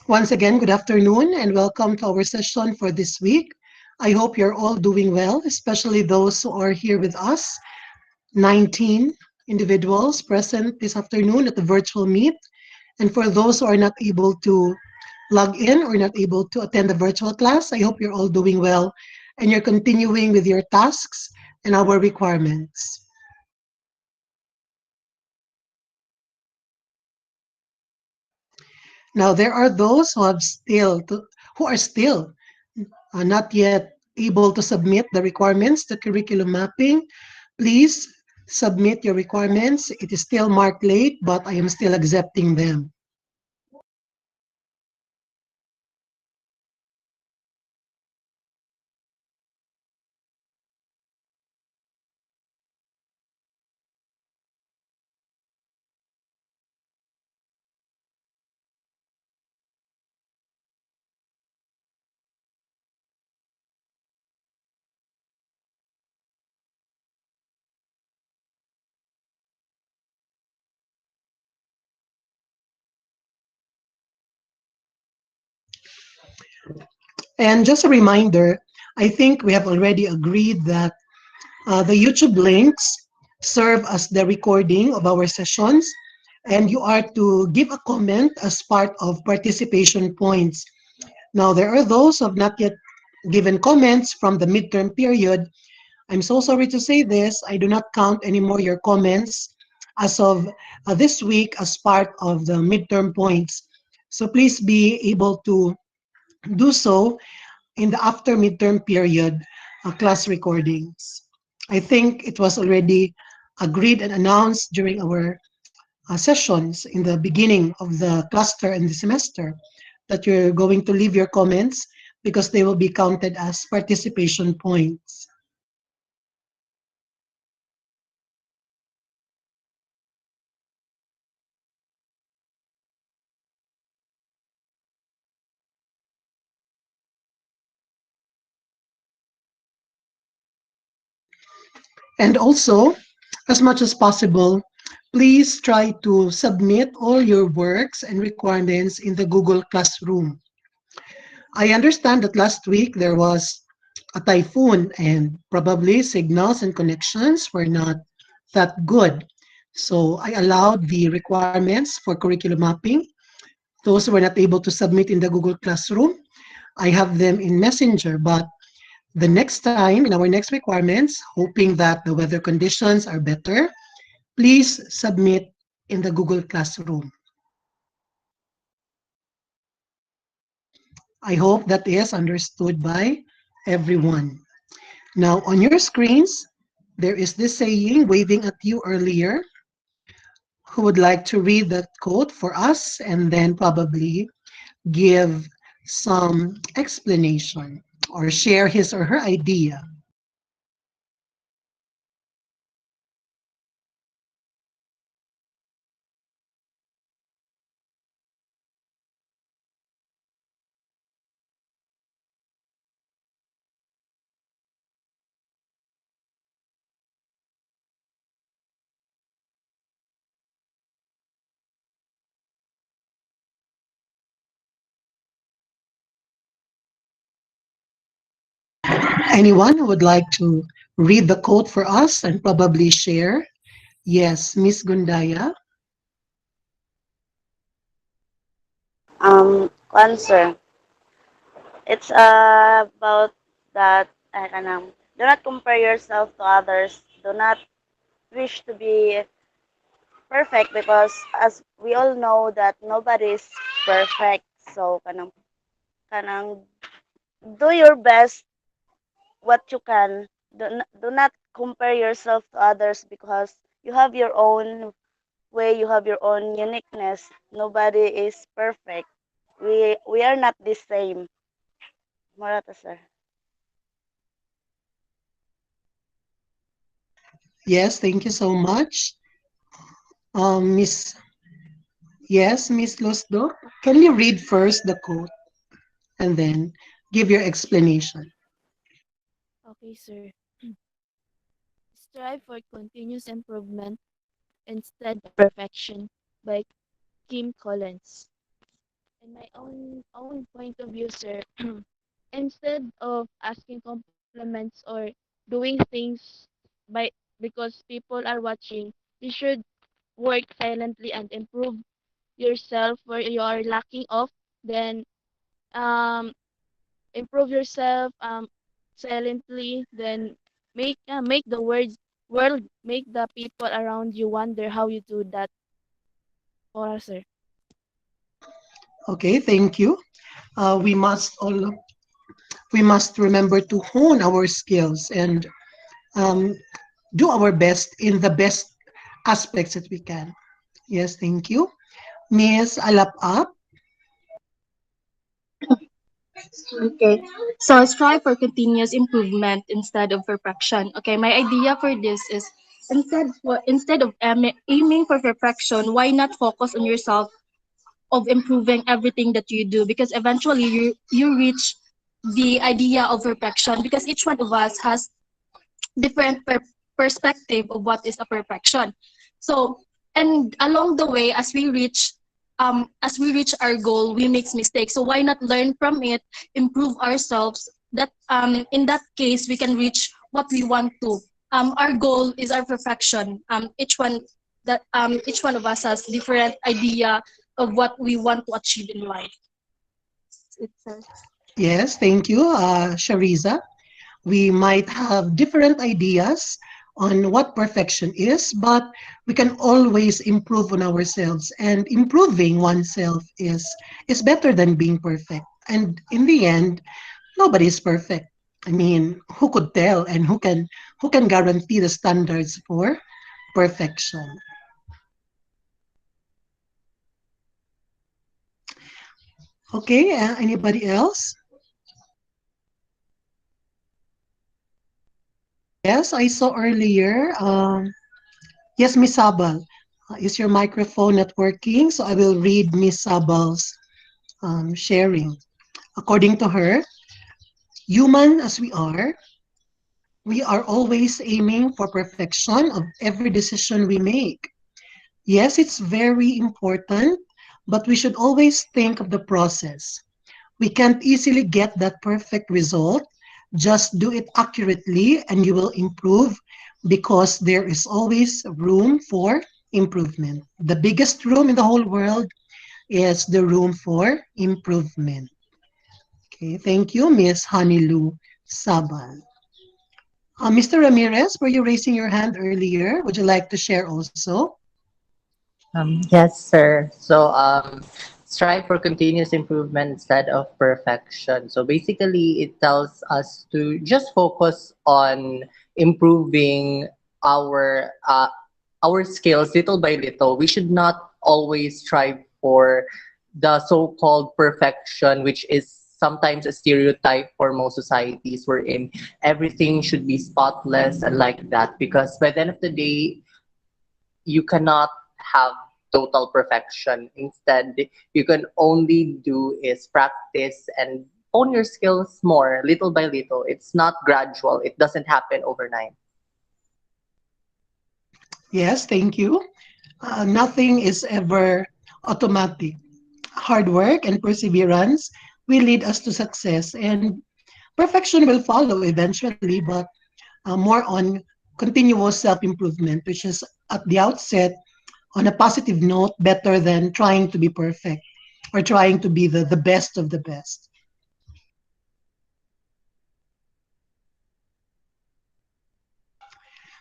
Once again, good afternoon and welcome to our session for this week. I hope you're all doing well, especially those who are here with us, 19 individuals present this afternoon at the virtual meet. And for those who are not able to log in or not able to attend the virtual class, I hope you're all doing well and you're continuing with your tasks and our requirements. Now, there are those who are still not yet able to submit the requirements, the curriculum mapping. Please submit your requirements. It is still marked late, but I am still accepting them. And just a reminder, I think we have already agreed that the YouTube links serve as the recording of our sessions, and you are to give a comment as part of participation points. Now, there are those who have not yet given comments from the midterm period. I'm so sorry to say this. I do not count anymore your comments as of this week as part of the midterm points. So please be able to do so in the after midterm period class recordings. I think it was already agreed and announced during our sessions in the beginning of the cluster and the semester that you're going to leave your comments because they will be counted as participation points. And also, as much as possible, please try to submit all your works and requirements in the Google Classroom. I understand that last week there was a typhoon and probably signals and connections were not that good. So I allowed the requirements for curriculum mapping. Those who were not able to submit in the Google Classroom, I have them in Messenger. But the next time, in our next requirements, hoping that the weather conditions are better, please submit in the Google Classroom. I hope that is understood by everyone. Now, on your screens, there is this saying waving at you earlier. Who would like to read that quote for us and then probably give some explanation or share his or her idea? Anyone who would like to read the quote for us and probably share? Yes, Miss Gundaya. Answer. It's about that do not compare yourself to others. Do not wish to be perfect because as we all know that nobody is perfect. So kanang do your best what you can. Do not compare yourself to others because you have your own way, you have your own uniqueness. Nobody is perfect. We are not the same. Marata sir. Yes, thank you so much. Miss, yes, Miss Losdo, can you read first the quote and then give your explanation? Okay, sir. Strive for continuous improvement instead of perfection by Kim Collins. in my own point of view, sir, instead of asking compliments or doing things by because people are watching, you should work silently and improve yourself where you are lacking of. Then um improve yourself silently. Then make the world, make the people around you wonder how you do that, for sir. Okay, thank you. We must remember to hone our skills and um, do our best in the best aspects that we can. Yes, thank you. Miss Alap. Okay. So strive for continuous improvement instead of perfection. Okay, my idea for this is instead of aiming for perfection, why not focus on yourself of improving everything that you do, because eventually you reach the idea of perfection, because each one of us has different perspective of what is a perfection. So, and along the way, as we reach our goal, we make mistakes. So why not learn from it, improve ourselves? That in that case, we can reach what we want to. Our goal is our perfection. Each one of us has different idea of what we want to achieve in life. It's Yes, thank you, Shariza. We might have different ideas on what perfection is, but we can always improve on ourselves. And improving oneself is better than being perfect. And in the end, nobody is perfect. I mean, who could tell and who can guarantee the standards for perfection? Okay, anybody else? Yes, I saw earlier. Yes, Miss Sabal. Is your microphone not working? So I will read Miss Sabal's sharing. According to her, human as we are always aiming for perfection of every decision we make. Yes, it's very important, but we should always think of the process. We can't easily get that perfect result. Just do it accurately and you will improve because there is always room for improvement. The biggest room in the whole world is the room for improvement. Okay, thank you, Miss Hanilu Sabal. Mr. Ramirez, were you raising your hand earlier? Would you like to share also? Yes, sir. So, strive for continuous improvement instead of perfection. So basically, it tells us to just focus on improving our uh, our skills little by little. We should not always strive for the so-called perfection, which is sometimes a stereotype for most societies, wherein everything should be spotless and like that. Because by the end of the day, you cannot have total perfection. Instead, you can only do is practice and hone your skills more little by little. It's not gradual. It doesn't happen overnight. Yes, thank you. Nothing is ever automatic. Hard work and perseverance will lead us to success, and perfection will follow eventually, but more on continuous self improvement, which is at the outset on a positive note better than trying to be perfect or trying to be the best of the best.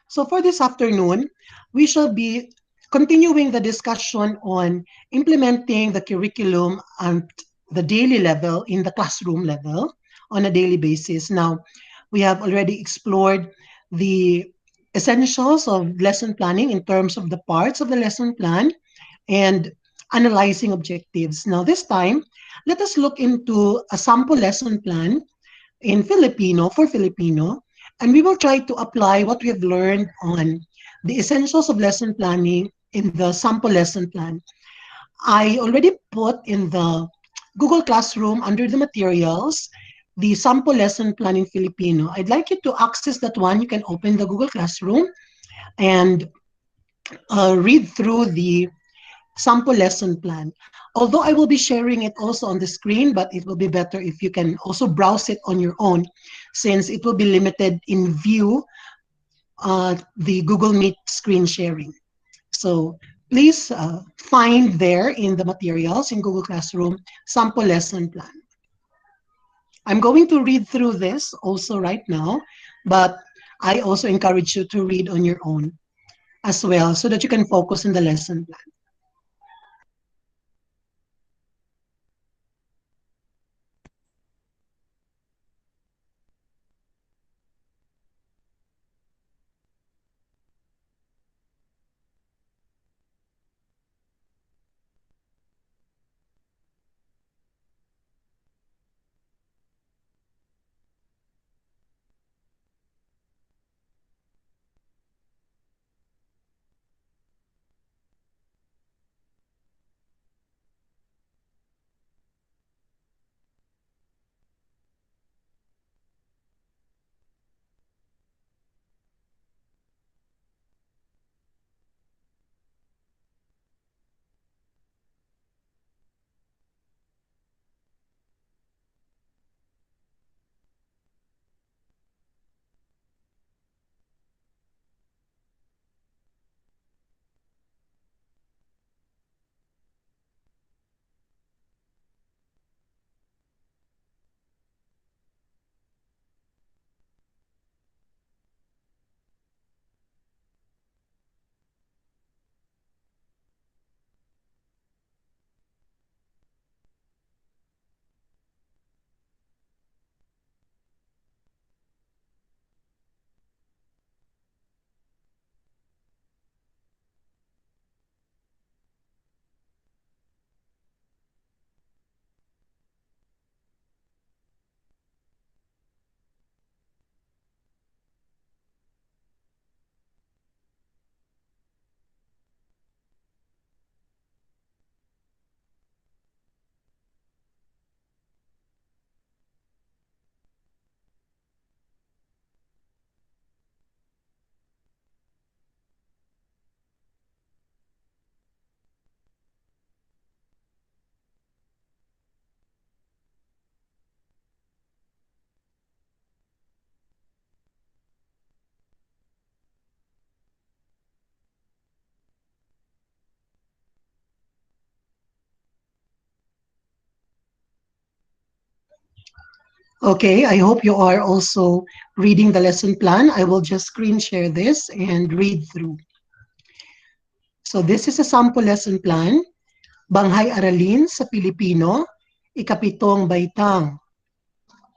So for this afternoon, we shall be continuing the discussion on implementing the curriculum at the daily level in the classroom level on a daily basis. Now, we have already explored the essentials of lesson planning in terms of the parts of the lesson plan and analyzing objectives. Now, this time, let us look into a sample lesson plan in Filipino for Filipino, and we will try to apply what we have learned on the essentials of lesson planning in the sample lesson plan. I already put in the Google Classroom under the materials the sample lesson plan in Filipino. I'd like you to access that one. You can open the Google Classroom and read through the sample lesson plan. Although I will be sharing it also on the screen, but it will be better if you can also browse it on your own, since it will be limited in view the Google Meet screen sharing. So please find there in the materials in Google Classroom sample lesson plan. I'm going to read through this also right now, but I also encourage you to read on your own as well so that you can focus on the lesson plan. Okay, I hope you are also reading the lesson plan. I will just screen share this and read through. So this is a sample lesson plan. Banghay Aralin sa Pilipino, ikapitong baitang.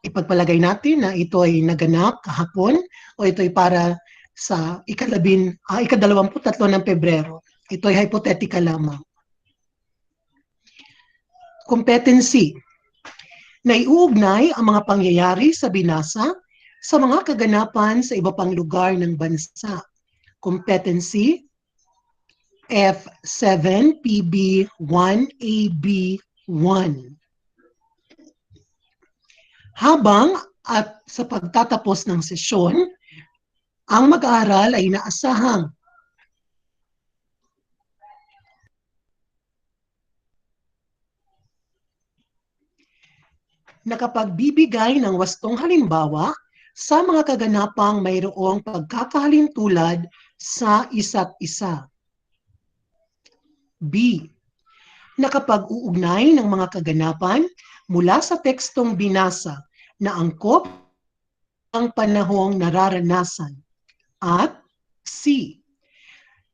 Ipagpalagay natin na ito ay naganap kahapon o ito ay para sa ikadalawamput-tatlo ng Pebrero. Ito ay hypothetical lamang. Competency. Naiuugnay ang mga pangyayari sa binasa sa mga kaganapan sa iba pang lugar ng bansa. Competency F7 PB 1AB1. Habang at sa pagtatapos ng sesyon, ang mag-aaral ay inaasahang nakapagbibigay ng wastong halimbawa sa mga kaganapang mayroong pagkakahalintulad sa isa't isa. B. Nakapag-uugnay ng mga kaganapan mula sa tekstong binasa na angkop ang panahong nararanasan. At C.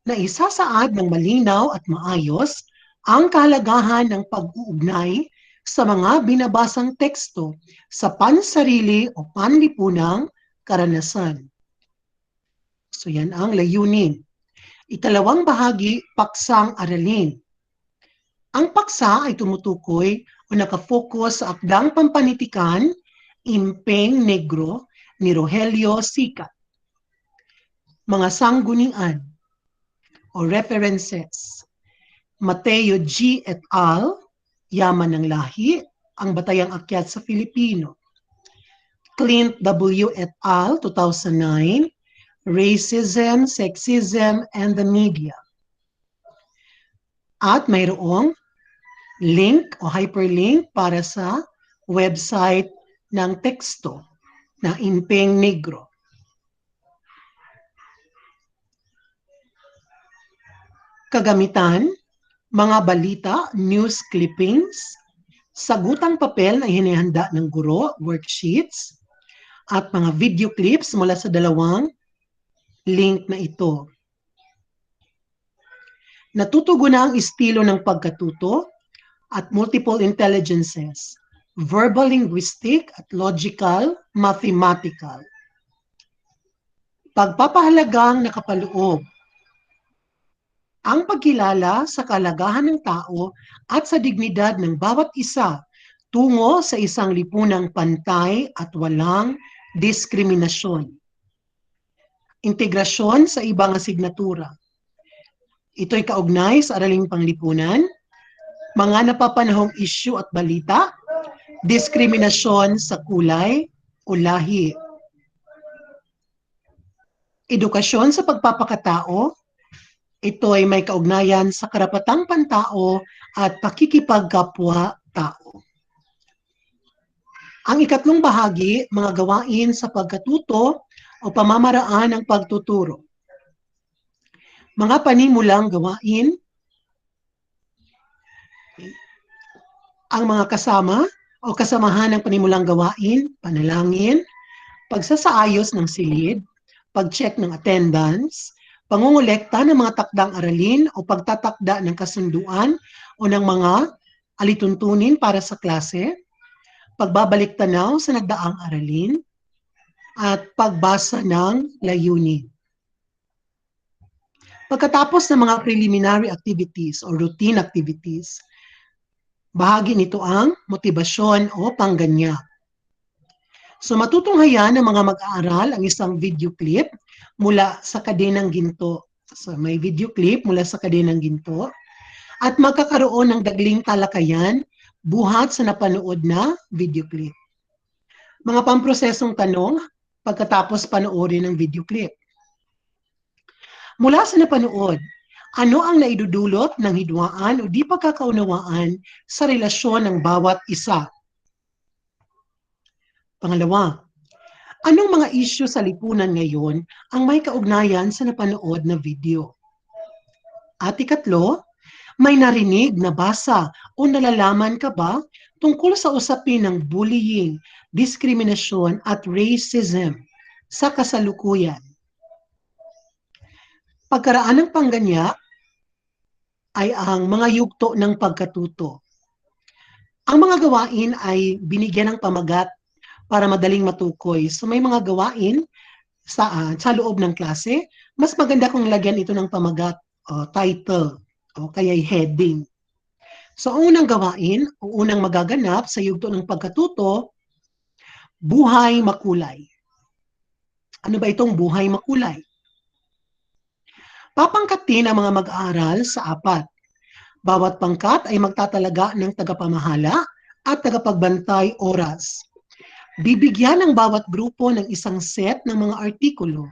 Na isasaad ng malinaw at maayos ang kahalagahan ng pag-uugnay sa mga binabasang teksto sa pansarili o panlipunang karanasan. So yan ang layunin. Ikalawang bahagi, paksang aralin. Ang paksa ay tumutukoy o nakafocus sa akdang pampanitikan, Impeng Negro ni Rogelio Sicat. Mga sanggunian o references. Mateo G. et al., Yaman ng Lahi, ang Batayang Akyat sa Filipino. Clint W. et al., 2009, Racism, Sexism, and the Media. At mayroong link o hyperlink para sa website ng teksto na Impeng Negro. Kagamitan, mga balita, news clippings, sagutang papel na hinihanda ng guro, worksheets, at mga video clips mula sa dalawang link na ito. Natutugunan ang estilo ng pagkatuto at multiple intelligences, verbal linguistic at logical, mathematical. Pagpapahalagang nakapaloob, ang pagkilala sa kalagahan ng tao at sa dignidad ng bawat isa tungo sa isang lipunang pantay at walang diskriminasyon. Integrasyon sa ibang asignatura. Ito'y kaugnay sa araling panglipunan, mga napapanahong isyu at balita, diskriminasyon sa kulay o lahi. Edukasyon sa pagpapakatao, ito ay may kaugnayan sa karapatang pantao at pakikipagkapwa-tao. Ang ikatlong bahagi, mga gawain sa pagkatuto o pamamaraan ng pagtuturo. Mga panimulang gawain, ang mga kasama o kasamahan ng panimulang gawain, panalangin, pagsasaayos ng silid, pag-check ng attendance, pangungulekta ng mga takdang aralin o pagtatakda ng kasunduan o ng mga alituntunin para sa klase, pagbabalik tanaw sa nagdaang aralin, at pagbasa ng layunin. Pagkatapos ng mga preliminary activities o routine activities, bahagi nito ang motibasyon o pangganya. So matutunghayan ng mga mag-aaral ang isang video clip mula sa Kadenang Ginto. So may video clip mula sa Kadenang Ginto at magkakaroon ng dagling talakayan buhat sa napanood na video clip. Mga pamprosesong tanong pagkatapos panoorin ng video clip. Mula sa napanood, ano ang naidudulot ng hidwaan o di pagkakaunawaan sa relasyon ng bawat isa? Pangalawa, anong mga isyu sa lipunan ngayon ang may kaugnayan sa napanood na video? At ikatlo, may narinig, nabasa o nalalaman ka ba tungkol sa usapin ng bullying, diskriminasyon at racism sa kasalukuyan? Pagkaraan ng pangganya ay ang mga yugto ng pagkatuto. Ang mga gawain ay binigyan ng pamagat para madaling matukoy. So may mga gawain sa loob ng klase, mas maganda kung lagyan ito ng pamagat o title o kaya'y heading. So ang unang gawain o unang magaganap sa yugto ng pagkatuto, buhay makulay. Ano ba itong buhay makulay? Papangkatin ang mga mag-aaral sa 4. Bawat pangkat ay magtatalaga ng tagapamahala at tagapagbantay oras. Bibigyan ng bawat grupo ng isang set ng mga artikulo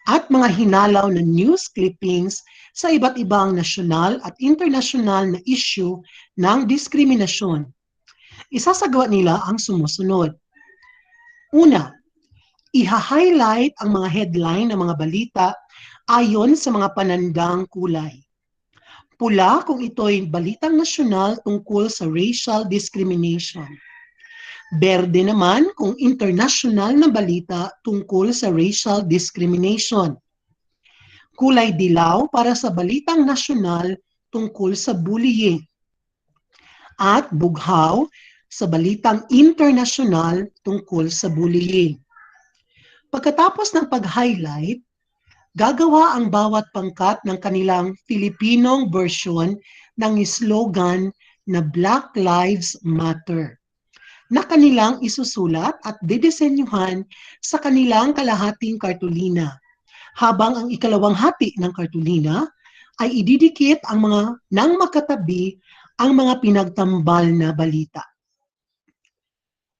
at mga hinalaw na news clippings sa iba't ibang nasyonal at internasyonal na issue ng diskriminasyon. Isasagawa nila ang sumusunod. Una, iha-highlight ang mga headline ng mga balita ayon sa mga panandang kulay. Pula kung ito'y balitang nasyonal tungkol sa racial discrimination. Berde naman kung international na balita tungkol sa racial discrimination. Kulay dilaw para sa balitang nasyonal tungkol sa bullying. At bughaw sa balitang internasyonal tungkol sa bullying. Pagkatapos ng pag-highlight, gagawa ang bawat pangkat ng kanilang Filipinong version ng slogan na Black Lives Matter na kanilang isusulat at didisenyuhan sa kanilang kalahating kartulina, habang ang ikalawang hati ng kartulina ay ididikit ang mga nang makatabi ang mga pinagtambal na balita.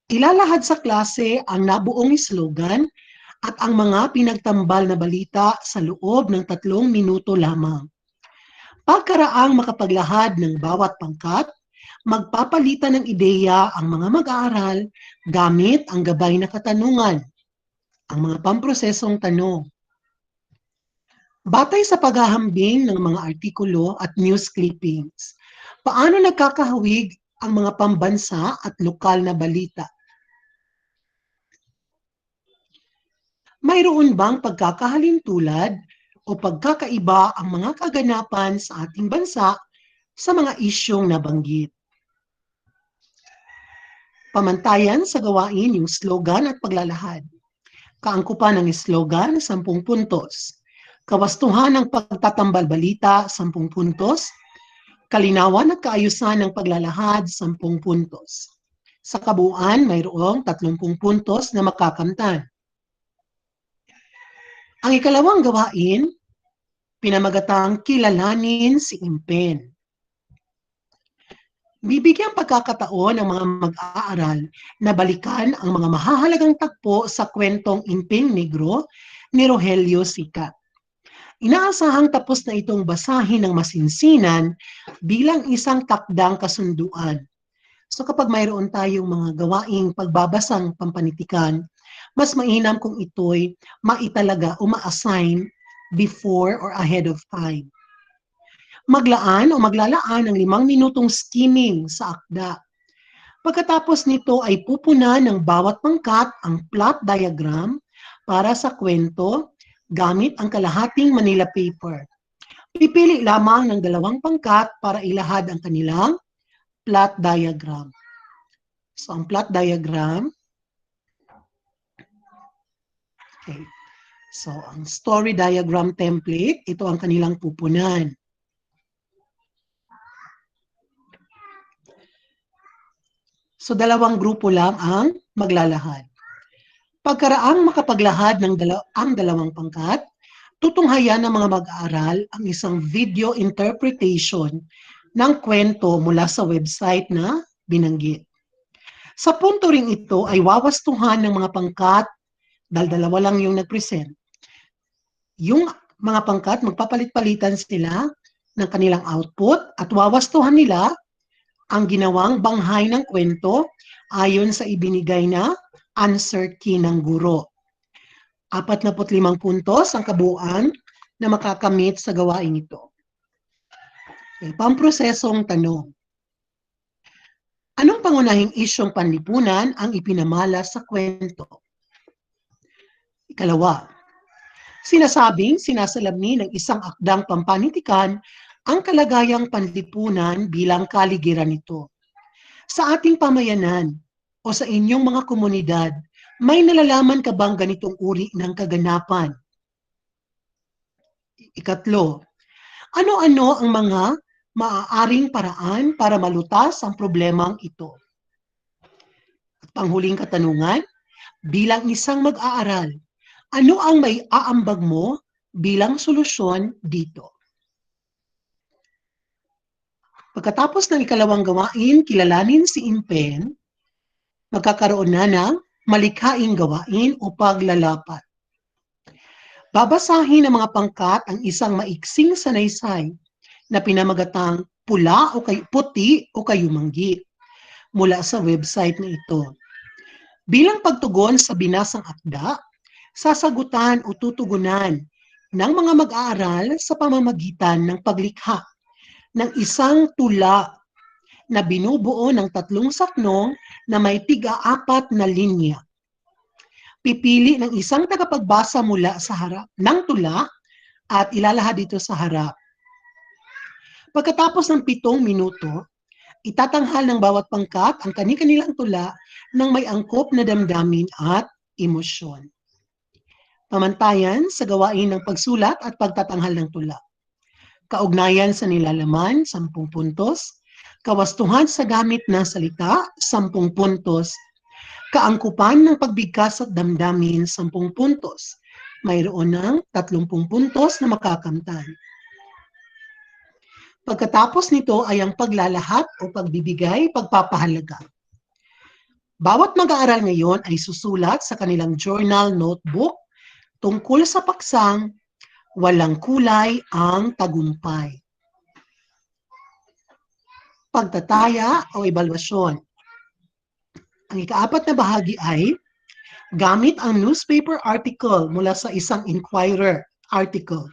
Ilalahad sa klase ang nabuong slogan at ang mga pinagtambal na balita sa loob ng 3 minuto lamang. Pagkaraang makapaglahad ng bawat pangkat, magpapalitan ng ideya ang mga mag-aaral gamit ang gabay na katanungan, ang mga pamprosesong tanong. Batay sa paghahambing ng mga artikulo at news clippings, paano nagkakahawig ang mga pambansa at lokal na balita? Mayroon bang pagkakahalintulad o pagkakaiba ang mga kaganapan sa ating bansa sa mga isyong nabanggit? Pamantayan sa gawain yung slogan at paglalahad. Kaangkupan ng slogan, 10 puntos. Kawastuhan ng pagtatambal balita, 10 puntos. Kalinawan at kaayusan ng paglalahad, 10 puntos. Sa kabuuan, mayroong 30 puntos na makakamtan. Ang ikalawang gawain, pinamagatang kilalanin si Impen. Bibigyang pagkakataon ng mga mag-aaral na balikan ang mga mahahalagang tagpo sa kwentong Impeng Negro ni Rogelio Sica. Inaasahang tapos na itong basahin ng masinsinan bilang isang takdang kasunduan. So kapag mayroon tayong mga gawaing pagbabasang pampanitikan, mas mainam kung ito'y maitalaga o ma-assign before or ahead of time. Maglaan o maglalaan ng 5 minutong skimming sa akda. Pagkatapos nito ay pupunan ng bawat pangkat ang plot diagram para sa kwento gamit ang kalahating Manila paper. Pipili lamang ng 2 pangkat para ilahad ang kanilang plot diagram. So ang plot diagram, okay. So ang story diagram template, ito ang kanilang pupunan. So 2 grupo lang ang maglalahad. Pagkaraang makapaglahad ng ang 2 pangkat, tutunghayan ng mga mag-aaral ang isang video interpretation ng kwento mula sa website na binanggit. Sa punto ring ito ay wawastuhan ng mga pangkat dahil 2 lang yung nag-present. Yung mga pangkat, magpapalit-palitan sila ng kanilang output at wawastuhan nila ang ginawang banghay ng kwento ayon sa ibinigay na answer key ng guro. 45 puntos ang kabuuan na makakamit sa gawain ito. Okay, pamprosesong tanong. Anong pangunahing isyong panlipunan ang ipinamala sa kwento? Ikalawa, sinasabing sinasalamin ng isang akdang pampanitikan ang kalagayang panlipunan bilang kaligiran nito. Sa ating pamayanan o sa inyong mga komunidad, may nalalaman ka bang ganitong uri ng kaganapan? Ikatlo, ano-ano ang mga maaaring paraan para malutas ang problemang ito? At panghuling katanungan, bilang isang mag-aaral, ano ang may aambag mo bilang solusyon dito? Pagkatapos ng ikalawang gawain, kilalanin si Impen, magkakaroon na ng malikhaing gawain o paglalapat. Babasahin ng mga pangkat ang isang maiksing sanaysay na pinamagatang pula o puti o kayumanggi mula sa website na ito. Bilang pagtugon sa binasang akda, sasagutan o tutugunan ng mga mag-aaral sa pamamagitan ng paglikha ng isang tula na binubuo ng 3 saknong na may tiga-4 na linya. Pipili ng isang tagapagbasa mula sa harap ng tula at ilalahad dito sa harap. Pagkatapos ng 7 minuto, itatanghal ng bawat pangkat ang kani-kanilang tula ng may angkop na damdamin at emosyon. Pamantayan sa gawain ng pagsulat at pagtatanghal ng tula. Kaugnayan sa nilalaman, 10 puntos. Kawastuhan sa gamit na salita, 10 puntos. Kaangkupan ng pagbigkas at damdamin, 10 puntos. Mayroon ng 30 puntos na makakamtan. Pagkatapos nito ay ang paglalahat o pagbibigay, pagpapahalaga. Bawat mag-aaral ngayon ay susulat sa kanilang journal notebook tungkol sa paksang walang kulay ang tagumpay. pagtataya o ebalwasyon. Ang ikaapat na bahagi ay gamit ang newspaper article mula sa isang Inquirer article.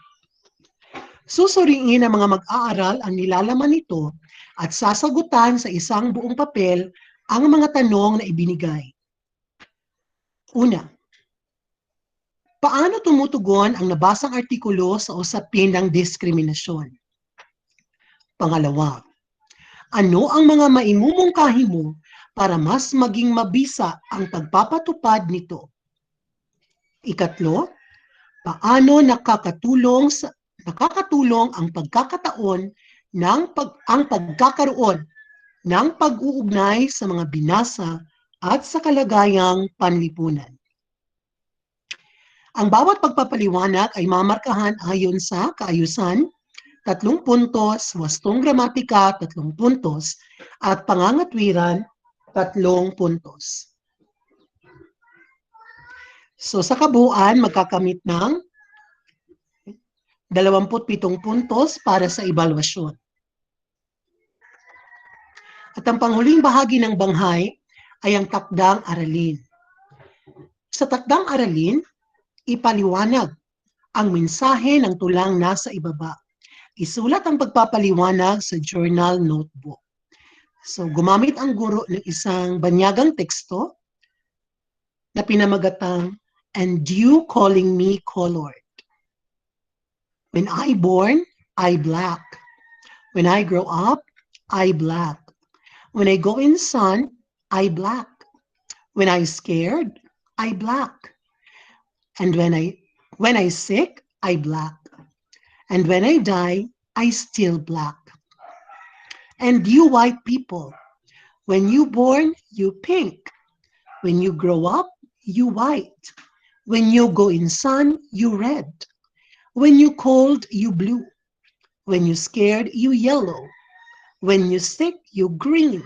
Susuriin ng mga mag-aaral ang nilalaman nito at sasagutan sa isang buong papel ang mga tanong na ibinigay. Una, paano tumutugon ang nabasang artikulo sa usapin ng diskriminasyon? Pangalawa, ano ang mga maimumungkahi mo para mas maging mabisa ang pagpapatupad nito? Ikatlo, paano nakakatulong ang pagkakataon ang pagkakaroon ng pag-uugnay sa mga binasa at sa kalagayang panlipunan. Ang bawat pagpapaliwanag ay mamarkahan ayon sa kaayusan, 3 puntos, wastong gramatika, 3 puntos, at pangangatwiran, 3 puntos. So sa kabuuan, magkakamit ng 27 puntos para sa ebalwasyon. At ang panghuling bahagi ng banghay ay ang takdang aralin. Sa takdang aralin, ipaliwanag ang mensahe ng tulang nasa ibaba. Isulat ang pagpapaliwanag sa journal notebook. So gumamit ang guro ng isang banyagang teksto na pinamagatang, "And you calling me colored. When I born, I black. When I grow up, I black. When I go in sun, I black. When I scared, I black. And when I sick, I black. And when I die, I still black. And you white people, when you born, you pink. When you grow up, you white. When you go in sun, you red. When you cold, you blue. When you scared, you yellow. When you sick, you green.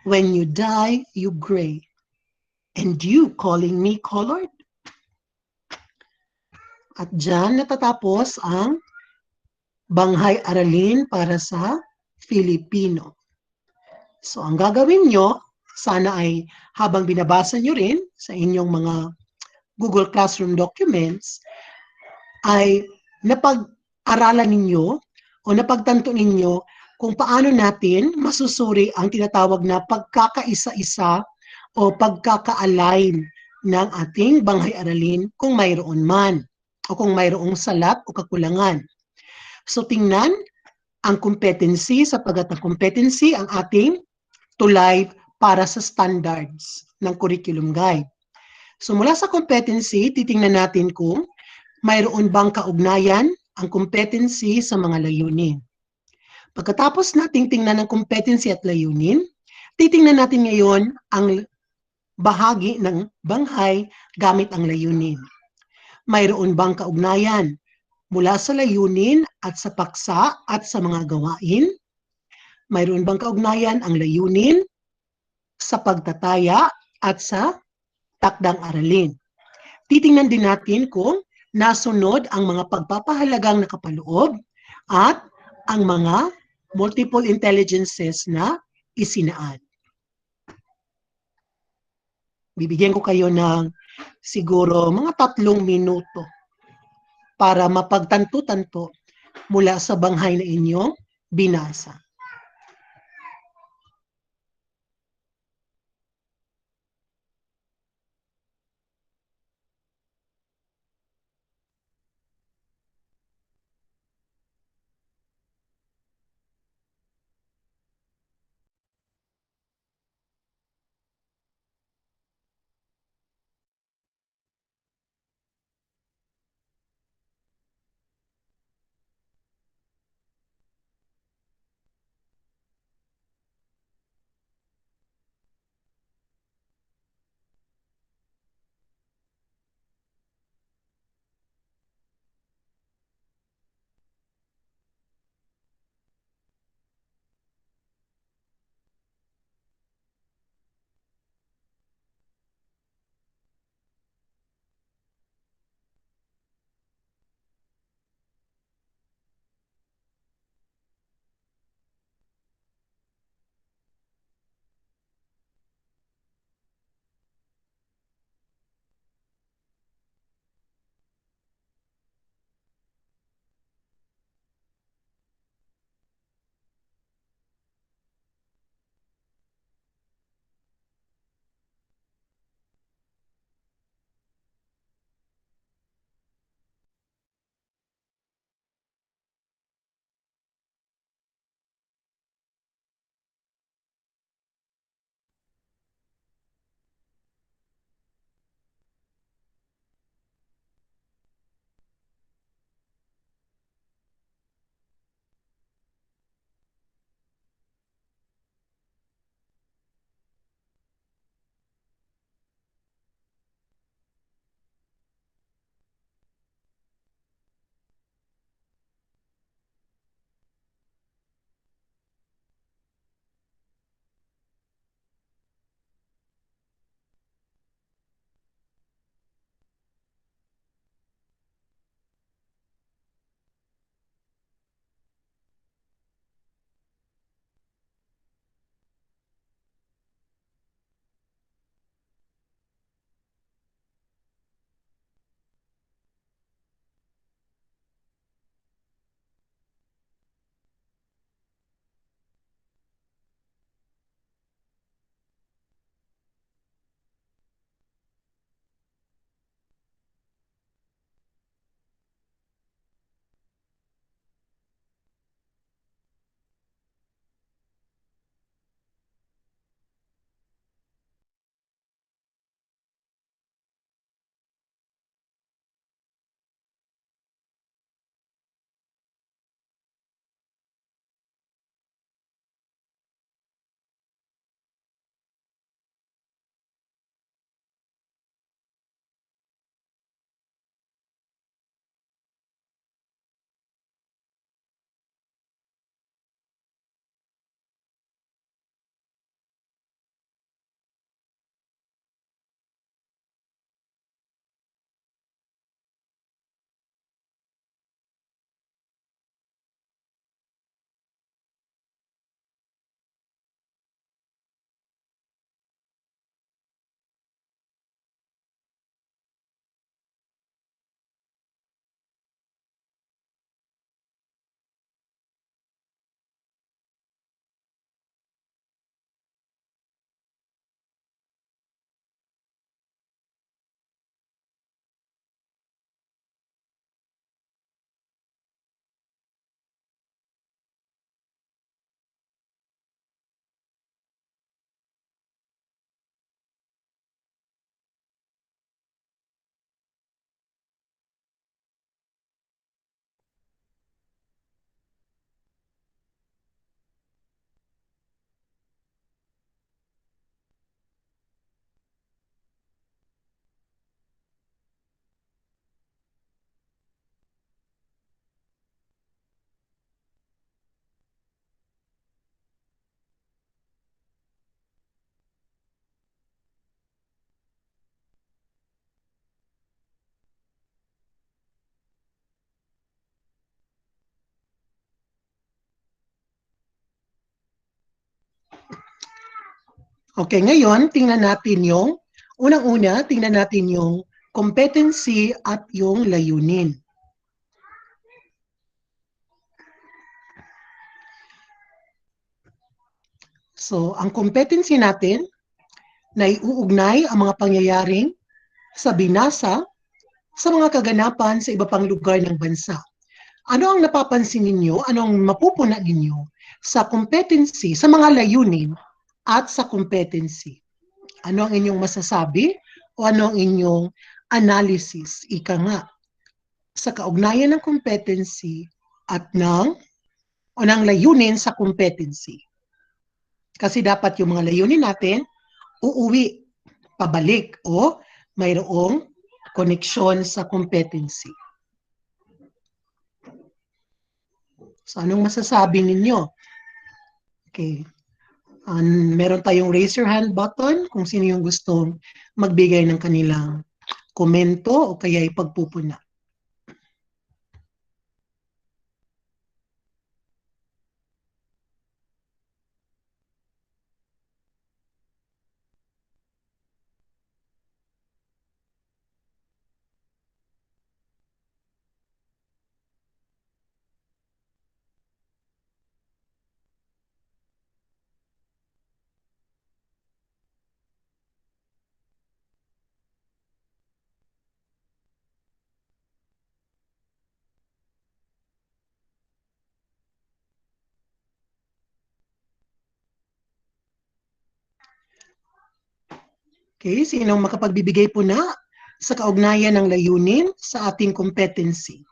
When you die, you gray. And you calling me colored?" At dyan natatapos ang banghay aralin para sa Filipino. So ang gagawin nyo, sana ay habang binabasa nyo rin sa inyong mga Google Classroom documents, ay napag-aralan ninyo o napagtanto ninyo kung paano natin masusuri ang tinatawag na pagkakaisa-isa o pagkaka-align ng ating banghay aralin kung mayroon man o kung mayroong salat o kakulangan. So tingnan ang competency, sapagat ang competency ang ating tulay para sa standards ng curriculum guide. So mula sa competency, titingnan natin kung mayroon bang kaugnayan ang competency sa mga layunin. Pagkatapos nating tingnan ang competency at layunin, titingnan natin ngayon ang bahagi ng banghay gamit ang layunin. Mayroon bang kaugnayan mula sa layunin at sa paksa at sa mga gawain? Mayroon bang kaugnayan ang layunin sa pagtataya at sa takdang aralin? Titingnan din natin kung nasunod ang mga pagpapahalagang nakapaloob at ang mga multiple intelligences na isinaan. Bibigyan ko kayo ng siguro mga 3 minuto para mapagtanto-tanto mula sa banghay na inyong binasa. Okay, ngayon tingnan natin yung unang-una, tingnan natin yung competency at yung layunin. So, ang competency natin na iuugnay ang mga pangyayaring sa binasa sa mga kaganapan sa iba pang lugar ng bansa. Ano ang napapansin ninyo? Ano ang mapupuna ninyo sa competency, sa mga layunin at sa competency? Ano ang inyong masasabi o ano ang inyong analysis? Ika nga, sa kaugnayan ng competency at ng layunin sa competency. Kasi dapat yung mga layunin natin uuwi, pabalik o mayroong koneksyon sa competency. So anong masasabi ninyo? Okay. Meron tayong raise your hand button kung sino yung gustong magbigay ng kanilang komento o kaya ipagpupuna. Okay, sinong makapagbibigay po na sa kaugnayan ng layunin sa ating competency?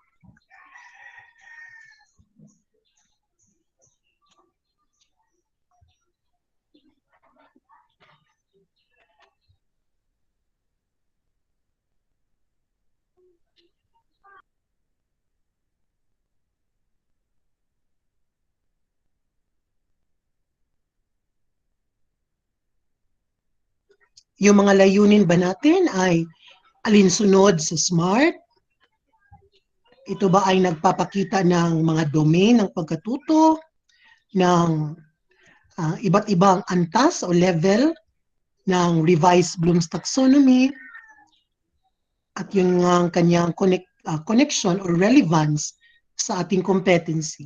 Yung mga layunin ba natin ay alinsunod sa SMART? Ito ba ay nagpapakita ng mga domain ng pagkatuto, ng iba't ibang antas o level ng revised Bloom's Taxonomy, at yung kanyang connection or relevance sa ating competency?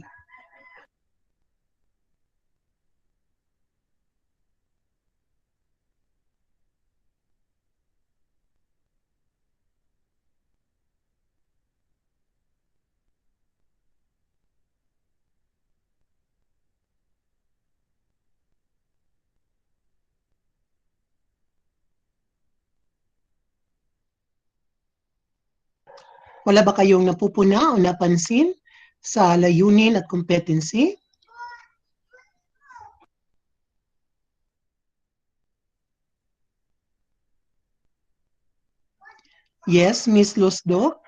Wala ba kayong napupuna o napansin sa layunin at competency? Yes, Miss Losdo?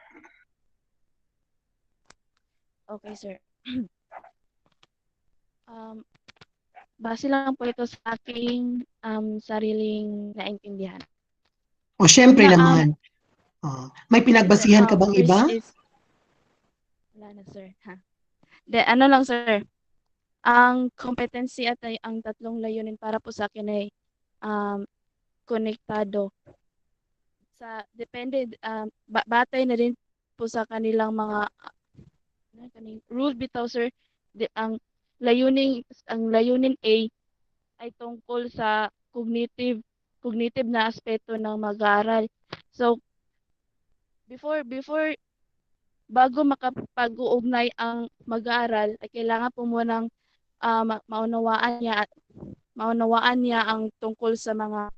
Okay, sir. Um, Base lang po ito sa aking sariling naintindihan. O syempre Una, naman, may sir, pinagbasihan ka bang first iba? is, wala na, sir. Ha? De, ano lang, sir. Ang competency at ang tatlong layunin para po sa akin ay um, konektado. Depende, batay na rin po sa kanilang mga rule bitaw, sir. Ang layunin A ay tungkol sa cognitive na aspeto ng mag-aaral. So, before bago makapag-uugnay ang mag-aaral, ay kailangan po munang maunawaan niya ang tungkol sa mga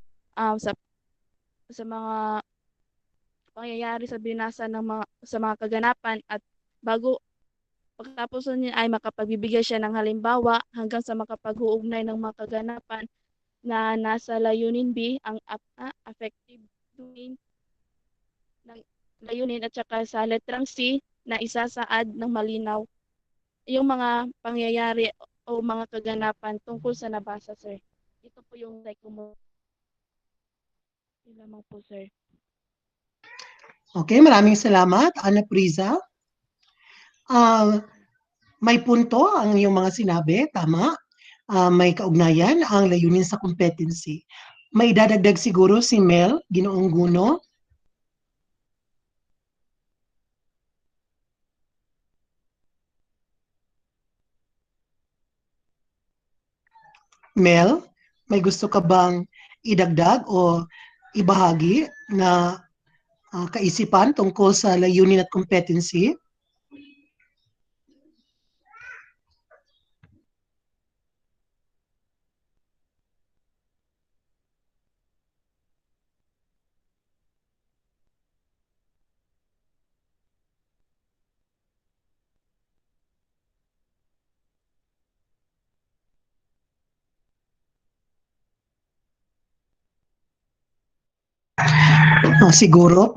sa mga pangyayari sa binasa ng mga kaganapan, at pagkatapos niya ay makapagbibigay siya ng halimbawa hanggang sa makapag-uugnay ng mga kaganapan na nasa layunin B, ang affective domain ng layunin, at saka sa letrang C na isasaad ng malinaw yung mga pangyayari o mga kaganapan tungkol sa nabasa, sir. Ito po yung like mo. Yun lamang po, sir. Okay, maraming salamat, Ana Priza. May punto ang iyong mga sinabi, tama. may kaugnayan ang layunin sa competency. May dadagdag siguro si Mel, Ginoong Guno. Mel, may gusto ka bang idagdag o ibahagi na kaisipan tungkol sa layunin at competency? Siguro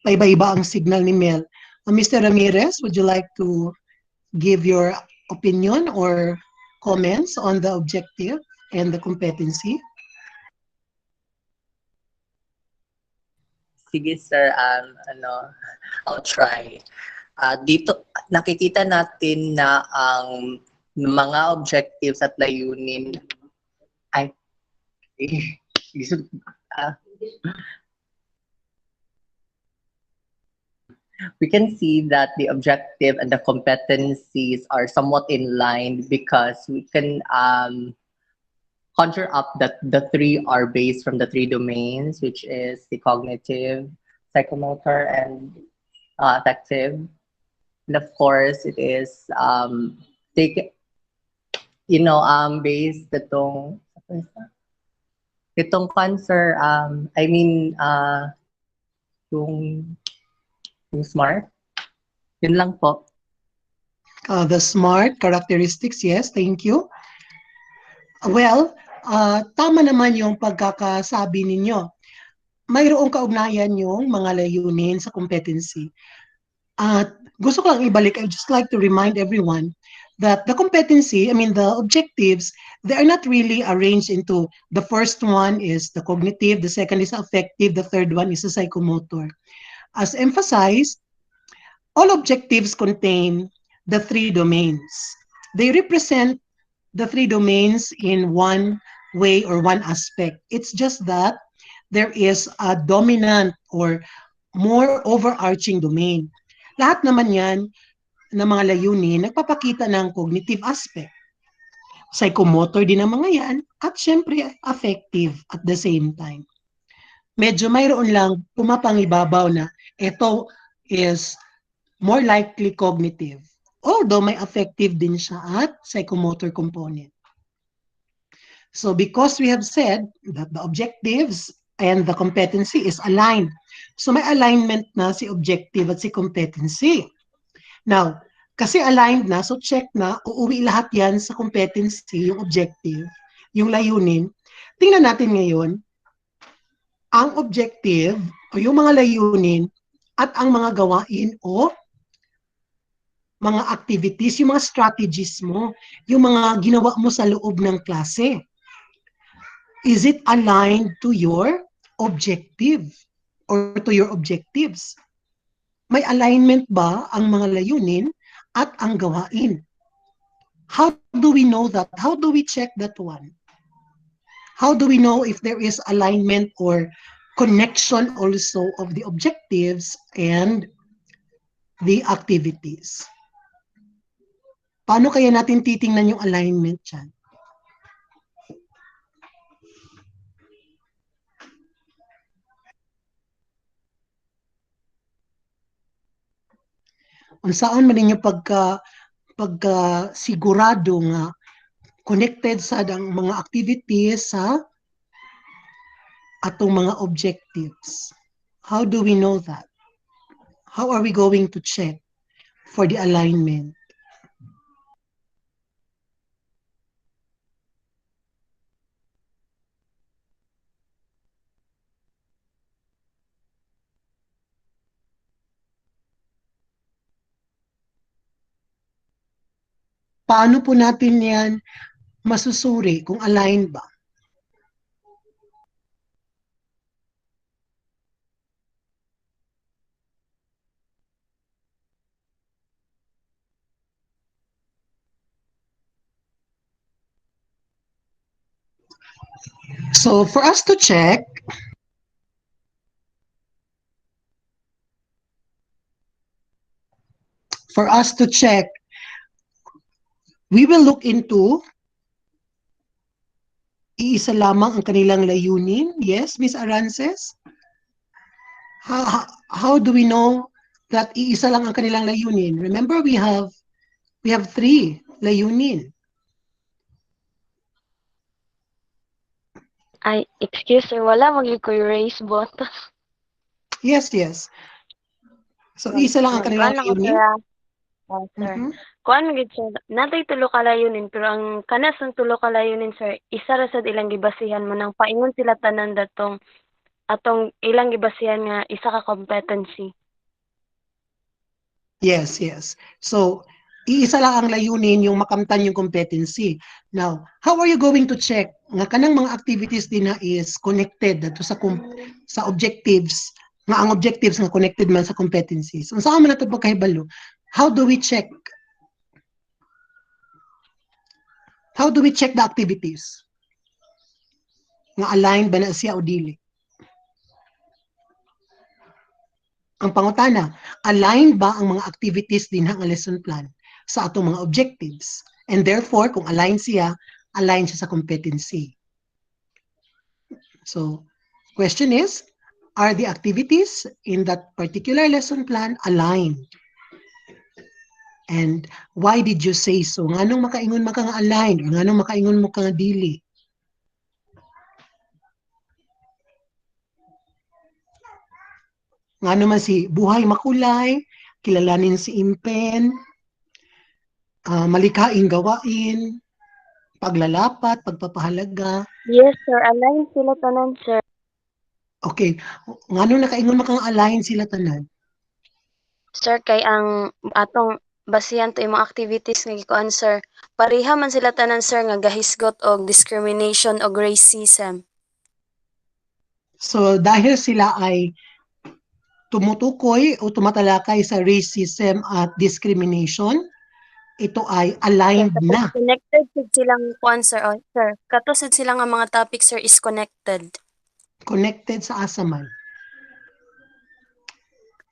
paiba-iba ang signal ni Mel. Mr. Ramirez, would you like to give your opinion or comments on the objective and the competency? Sige sir, I'll try. Dito nakikita natin na ang mga objectives at layunin ay we can see that the objective and the competencies are somewhat in line because we can conjure up that the three are based from the three domains, which is the cognitive, psychomotor, and affective. And of course, it is take based itong cancer, I mean yung smart. Yun lang po. The SMART characteristics, yes, thank you. Well, tama naman yung pagkakasabi ninyo. Mayroong kaugnayan yung mga layunin sa competency. At gusto ko lang ibalik, I just like to remind everyone that the competency, I mean the objectives, they are not really arranged into the first one is the cognitive, the second is affective, the third one is the psychomotor. As emphasized, all objectives contain the three domains. They represent the three domains in one way or one aspect. It's just that there is a dominant or more overarching domain. Lahat naman yan na mga layunin nagpapakita ng cognitive aspect. Psychomotor din ang mga yan at syempre affective at the same time. Medyo mayroon lang pumapangibabaw na ito is more likely cognitive. Although may affective din siya at psychomotor component. So because we have said that the objectives and the competency is aligned. So may alignment na si objective at si competency. Now, kasi aligned na, so check na, uuwi lahat yan sa competency, yung objective, yung layunin. Tingnan natin ngayon, ang objective o yung mga layunin at ang mga gawain o mga activities, yung mga strategies mo, yung mga ginawa mo sa loob ng klase. Is it aligned to your objective or to your objectives? May alignment ba ang mga layunin at ang gawain? How do we know that? How do we check that one? How do we know if there is alignment or connection also of the objectives and the activities? Paano kaya natin titingnan yung alignment dyan? Unsaan man ninyo pagka sigurado nga connected sa ang mga activities sa atong mga objectives. How do we know that? How are we going to check for the alignment? Paano po natin yan masusuri kung aligned ba? So for us to check, we will look into iisa lamang ang kanilang layunin. Yes, Miss Arances? How do we know that iisa lang ang kanilang layunin? Remember, we have three layunin. Ay, excuse sir, wala magli ko raise button. Yes. So, isa lang ang kanilang Kuan lang ko layunin. sir. Sir. Mhm. Kuan magid sir, natay tulo ka layunin pero ang kanas ng tulo ka layunin sir, isa ra sad ilang gibasihan mo nang paingon sila tanan datong atong ilang gibasihan nga isa ka competency. Yes. So, iisa lang ang layunin yung makamtan yung competency. Now, how are you going to check nga kanang mga activities din na is connected to sa objectives, nga ang objectives nga connected man sa competencies. Unsa man nato pagkahibalo? How do we check? How do we check the activities? Nga aligned ba na siya o dili? Ang pangutana, aligned ba ang mga activities din ang lesson plan sa atong mga objectives? And therefore, kung aligned siya sa competency. So, question is, are the activities in that particular lesson plan aligned? And why did you say so? Nganong makaingon maka nga aligned? O nganong makaingon mo ka nga dili? Nga naman si Buhay Makulay, kilalanin si Impen, malikaing gawain, paglalapat, pagpapahalaga. Yes sir, align sila tanan sir. Okay, ngano nakaingon makang align sila tanan? Sir kay ang atong basihan to imong activities nga gikuan sir, pareha man sila tanan sir nga gahisgot og discrimination og racism. So dahil sila ay tumutukoy o tumatalakay sa racism at discrimination, ito ay aligned na. Connected sud silang kuan sir. Oh, sir, kato sud sila nga mga topic sir is connected. Connected sa asaman.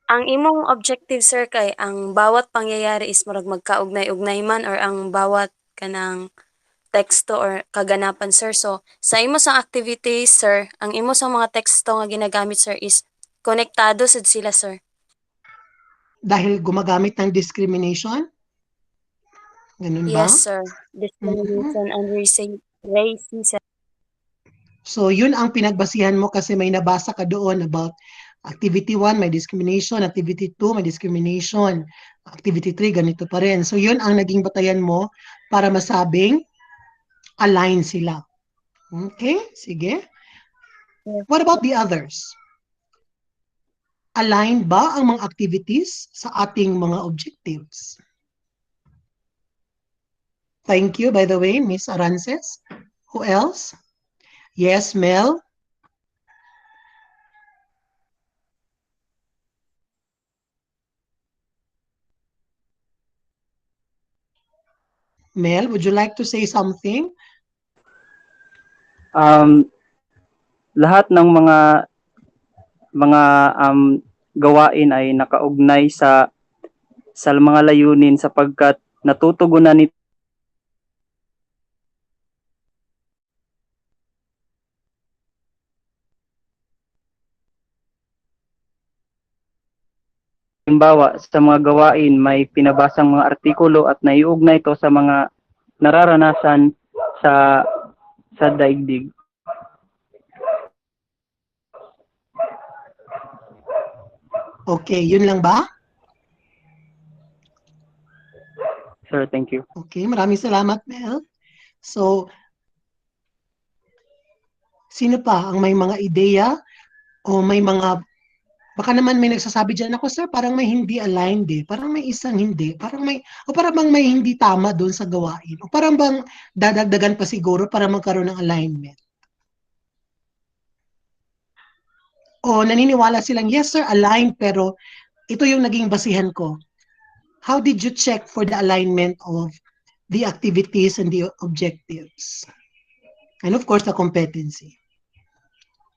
Ang imong objective sir kay ang bawat pangyayari is murag magkaugnay-ugnay man or ang bawat kanang teksto or kaganapan sir. So sa imo sang activities sir, ang imo sang mga teksto nga ginagamit sir is konektado sud sila sir. Dahil gumagamit ng discrimination? Ganun ba? Yes sir. Discrimination and racism. So yun ang pinagbasihan mo kasi may nabasa ka doon about activity 1 may discrimination, activity 2 may discrimination, activity 3 ganito pa rin. So yun ang naging batayan mo para masabing align sila. Okay, sige. What about the others? Aligned ba ang mga activities sa ating mga objectives? Thank you, by the way, Miss Arances. Who else? Yes, Mel? Mel, would you like to say something? Lahat ng mga gawain ay nakaugnay sa mga layunin sapagkat natutugunan nito halimbawa sa mga gawain may pinabasang mga artikulo at naiugnay ito sa mga nararanasan sa daigdig. Okay, yun lang ba? Sir, thank you. Okay, maraming salamat, Mel. So, sino pa ang may mga ideya o may mga, baka naman may nagsasabi dyan, ako sir, parang may hindi aligned eh, parang may isang hindi, parang bang may hindi tama doon sa gawain, o parang bang dadagdagan pa siguro para magkaroon ng alignment. O naniniwala silang, yes sir, aligned, pero ito yung naging basihan ko. How did you check for the alignment of the activities and the objectives? And of course, the competency.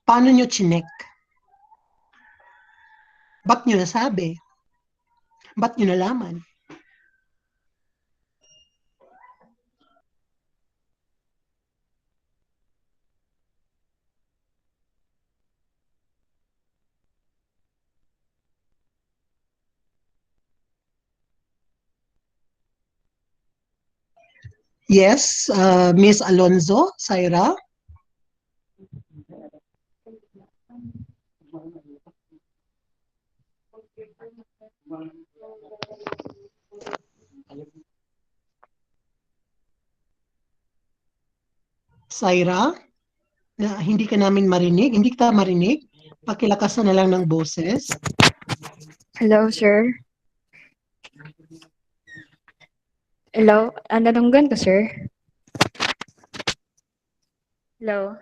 Paano nyo chinek? Ba't nyo nasabi? Ba't nyo nalaman? Yes, Miss Alonzo, Saira. Saira, na hindi ka namin marinig, hindi kita marinig. Pakilakasan na lang ng boses. Hello, sir. Hello, nanunggan ko, sir. Hello.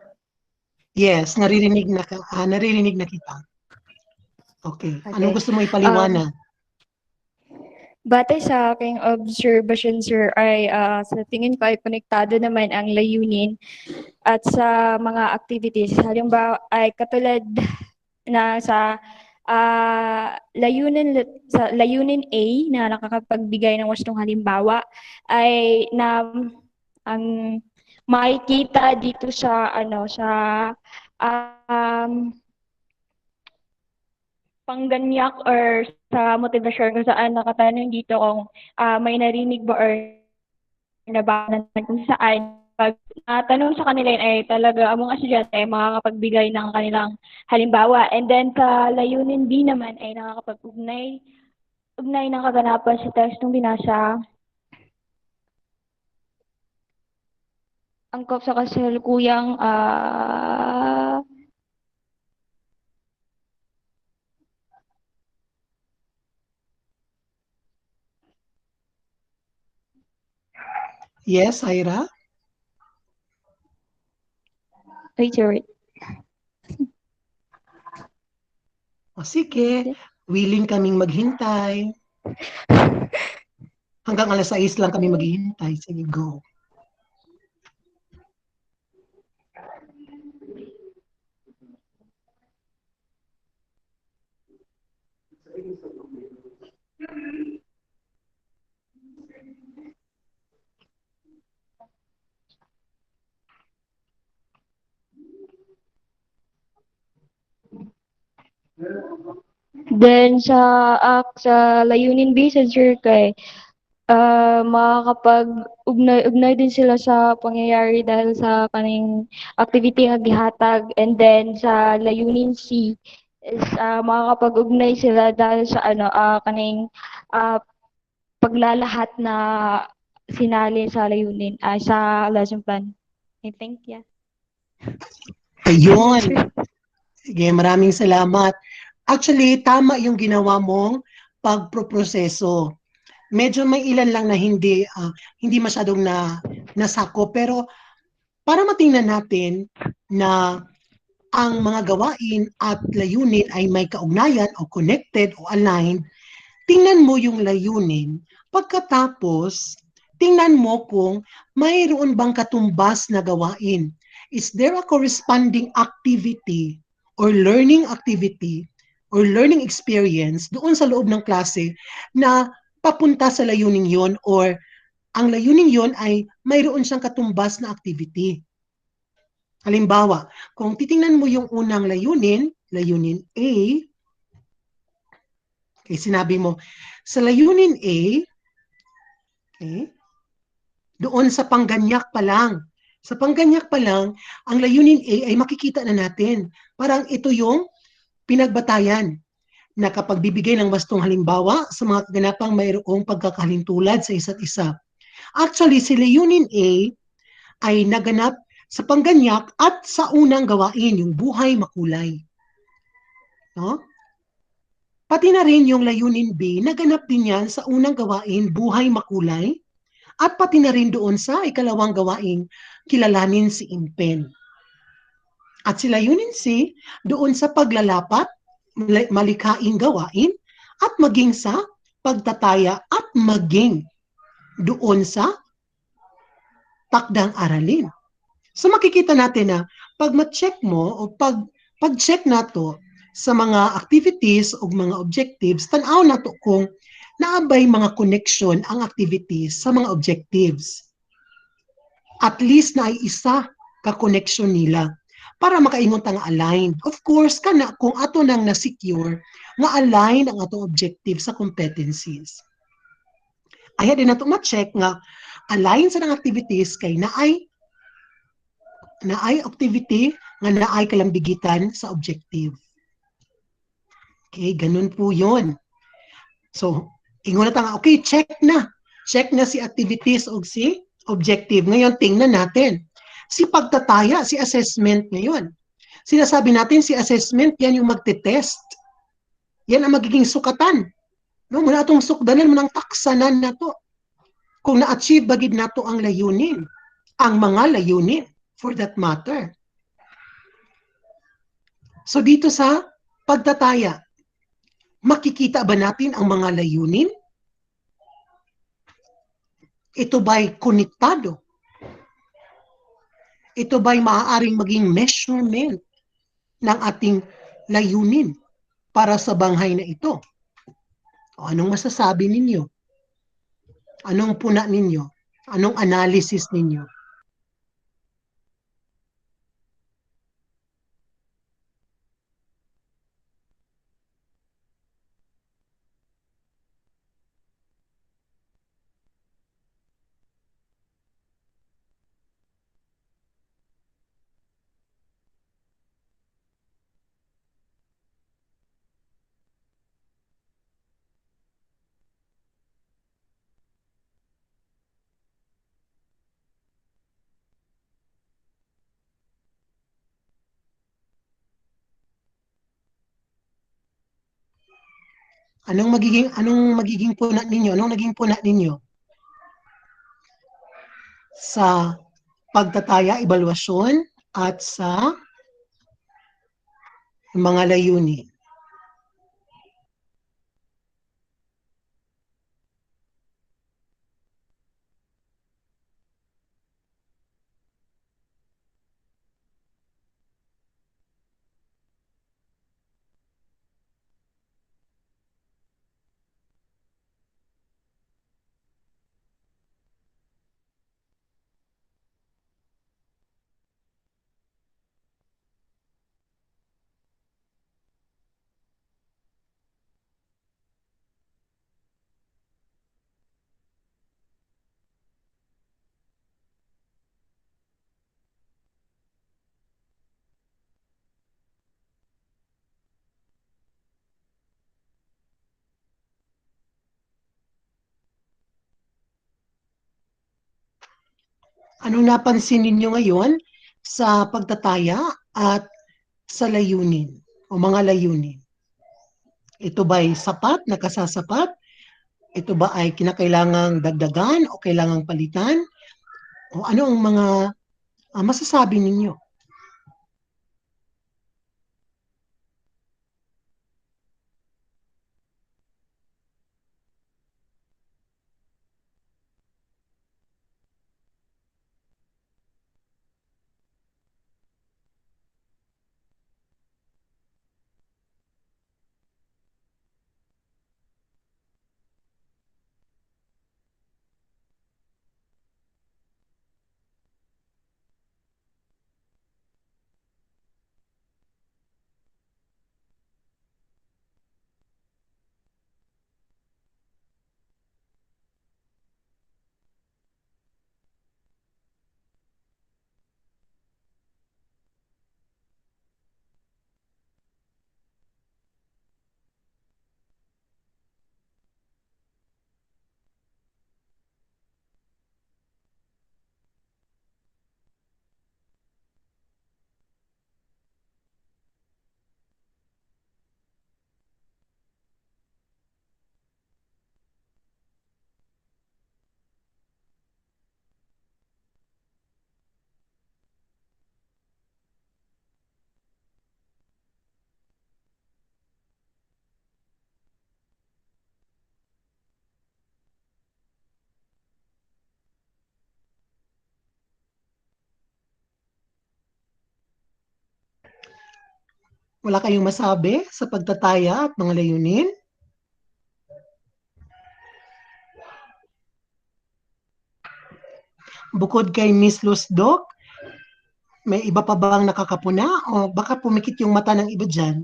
Yes, naririnig na kita. Okay. Anong gusto mo ipaliwanag? Batay sa aking observation, sir, ay sa tingin ko ay konektado naman ang layunin at sa mga activities. Halimbawa ay katulad na sa layunin A na nakakapagbigay ng wastong halimbawa ay na ang makikita dito sa pangganyak or sa motivasyon kung saan nakatanong dito kung may narinig ba or nabanan kung saan pag natanong sa kanila yun ay talaga ang mga estudyante ay makakapagbigay ng kanilang halimbawa. And then sa layunin B naman ay nakakapag-ugnay ng kaganapan sa tekstong binasa. Angkop sa kasalukuyang Yes, Saira. wait, sir. O sige, willing kaming maghintay. Hanggang alas 6 lang kami maghihintay. Sige, go. Then sa layunin B sa sir kay makakapag-ugnay din sila sa pangyayari dahil sa kaning activity nga gihatag. And then sa layunin C is makakapag-ugnay sila dahil sa kaning paglalahat na sinali sa layunin sa lesson plan. I think Ayun. Sige, maraming salamat. Actually, tama yung ginawa mong pagproproseso. Medyo may ilan lang na hindi masyadong nasako, pero para matingnan natin na ang mga gawain at layunin ay may kaugnayan o connected o aligned, tingnan mo yung layunin. Pagkatapos, tingnan mo kung mayroon bang katumbas na gawain. Is there a corresponding activity or learning activity or learning experience doon sa loob ng klase na papunta sa layunin yon, or ang layunin yon ay mayroon siyang katumbas na activity. Halimbawa, kung titingnan mo yung unang layunin A, okay, sinabi mo, sa layunin A, okay, doon sa pangganyak pa lang, ang layunin A ay makikita na natin. Parang ito yung pinagbatayan na kapag bibigay ng wastong halimbawa sa mga kaganapang mayroong pagkakahalintulad sa isa't isa. Actually, si layunin A ay naganap sa pangganyak at sa unang gawain, yung buhay makulay. No? Pati na rin yung layunin B, naganap din yan sa unang gawain, buhay makulay, at pati na rin doon sa ikalawang gawain, kilalanin si Impen. At si layunin C, doon sa paglalapat, malikhaing gawain, at maging sa pagtataya at maging doon sa takdang aralin. So makikita natin na pag ma-check mo o pag-check nato sa mga activities o mga objectives, tanaw nato kung naabay mga connection ang activities sa mga objectives. At least na ay isa ka connection nila para makaingon ta nga aligned. Of course, kana kung ato nang na-secure nga aligned ang atong objective sa competencies. Aya din nato ma-check nga align sa ng activities kay naay activity nga naay kalambigitan sa objective. Okay, ganun po yun. So, ingon na ta nga, okay, check na. Check na si activities o si objective. Ngayon, tingnan natin. Si pagtataya, si assessment ngayon. Sinasabi natin si assessment, yan yung magte-test. Yan ang magiging sukatan. No, muna itong sukdanan mo ng taksanan na to. Kung na-achieve bagid na to ang layunin. Ang mga layunin, for that matter. So dito sa pagtataya, makikita ba natin ang mga layunin? Ito ba'y konektado? Ito ba'y maaaring maging measurement ng ating layunin para sa banghay na ito? O anong masasabi ninyo? Anong puna ninyo? Anong analysis ninyo? Anong magiging puna ninyo? Anong naging puna ninyo sa pagtataya, evaluasyon at sa mga layunin? Anong napansin ninyo ngayon sa pagtataya at sa layunin o mga layunin? Ito ba'y sapat, nakasasapat? Ito ba ay kinakailangang dagdagan o kailangang palitan? O ano ang mga masasabi ninyo? Wala kayong masabi sa pagtataya at mga layunin? Bukod kay Miss Lusdok, may iba pa bang nakakapuna o baka pumikit yung mata ng iba dyan?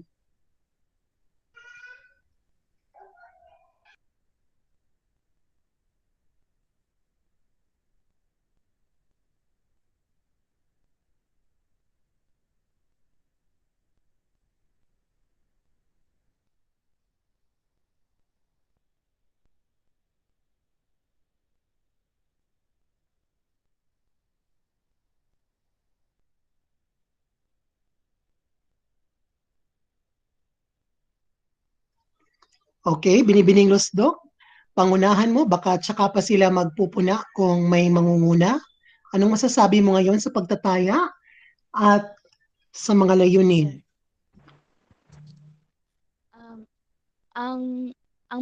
Okay, Binibining Lusdok, pangunahan mo, baka tsaka pa sila magpupuna kung may mangunguna. Anong masasabi mo ngayon sa pagtataya at sa mga layunin? Um, ang ang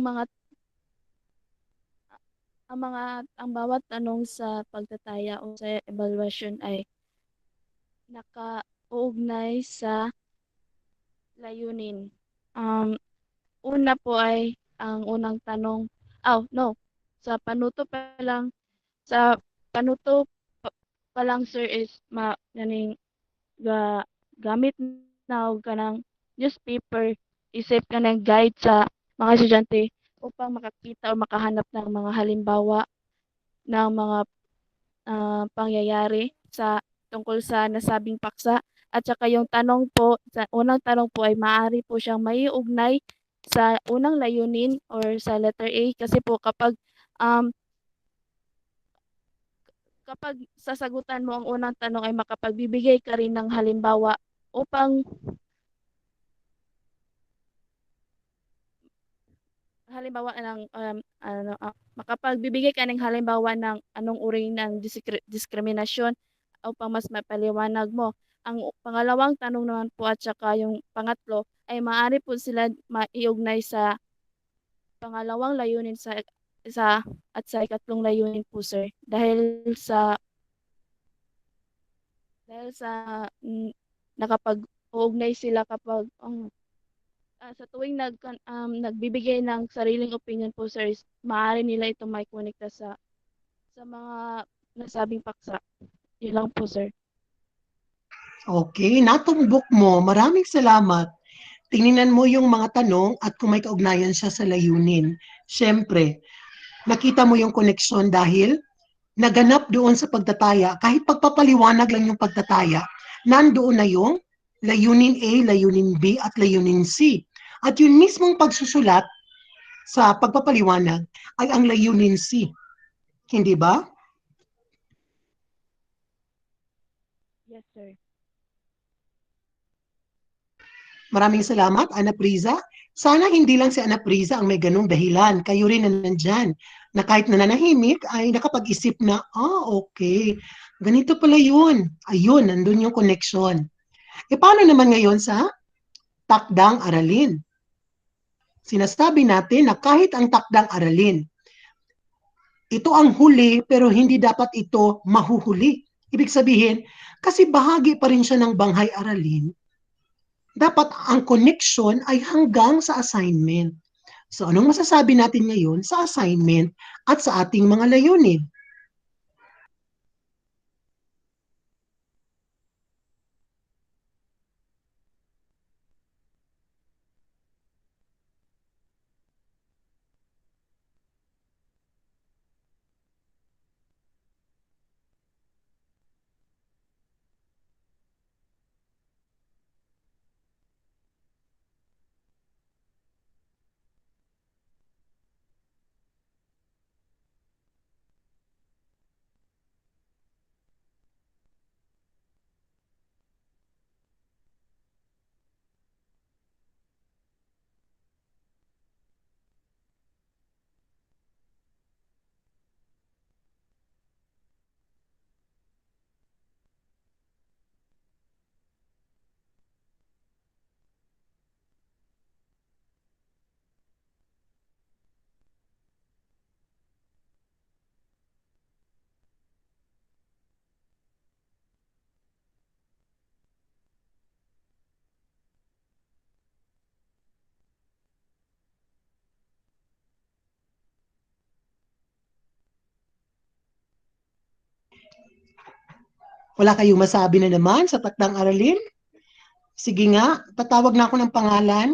mga ang bawat tanong sa pagtataya o sa evaluation ay nakauugnay sa layunin. Una po ay ang unang tanong, no, sa panuto pa lang, sa panuto pa lang sir is ganing ga, gamit na og kanang newspaper isip ka ng guide sa mga estudyante upang makakita o makahanap ng mga halimbawa ng mga pangyayari tungkol sa nasabing paksa. At saka yung tanong po, sa unang tanong po ay maaari po siyang maiugnay sa unang layunin or sa letter A kasi po um, kapag sasagutan mo ang unang tanong ay makapagbibigay ka rin ng halimbawa upang halimbawa ng makapagbibigay ka ng halimbawa ng anong uri ng diskriminasyon upang mas mapaliwanag mo. Ang pangalawang tanong naman po at saka yung pangatlo ay maaari po sila maiugnay sa pangalawang layunin at sa ikatlong layunin po sir dahil sa nakapag-uugnay sila kapag sa tuwing nagbibigay ng sariling opinion po sir, maaari nila ito may konekta sa mga nasabing paksa. Yun lang po sir. Okay, natumbok mo. Maraming salamat. Tingnan mo yung mga tanong at kung may kaugnayan siya sa layunin. Siyempre, nakita mo yung koneksyon dahil naganap doon sa pagtataya. Kahit pagpapaliwanag lang yung pagtataya, nandoon na yung layunin A, layunin B, at layunin C. At yun mismong pagsusulat sa pagpapaliwanag ay ang layunin C. Hindi ba? Yes sir. Maraming salamat, Ana Priza. Sana hindi lang si Ana Priza ang may ganong dahilan. Kayo rin na nandyan, na kahit nananahimik ay nakapag-isip na, okay, ganito pala yun. Ayun, nandun yung connection. E paano naman ngayon sa takdang aralin? Sinasabi natin na kahit ang takdang aralin, ito ang huli pero hindi dapat ito mahuhuli. Ibig sabihin, kasi bahagi pa rin siya ng banghay aralin, dapat ang connection ay hanggang sa assignment. So anong masasabi natin ngayon sa assignment at sa ating mga layunin? Wala kayong masabi na naman sa takdang aralin? Sige nga, tatawag na ako ng pangalan.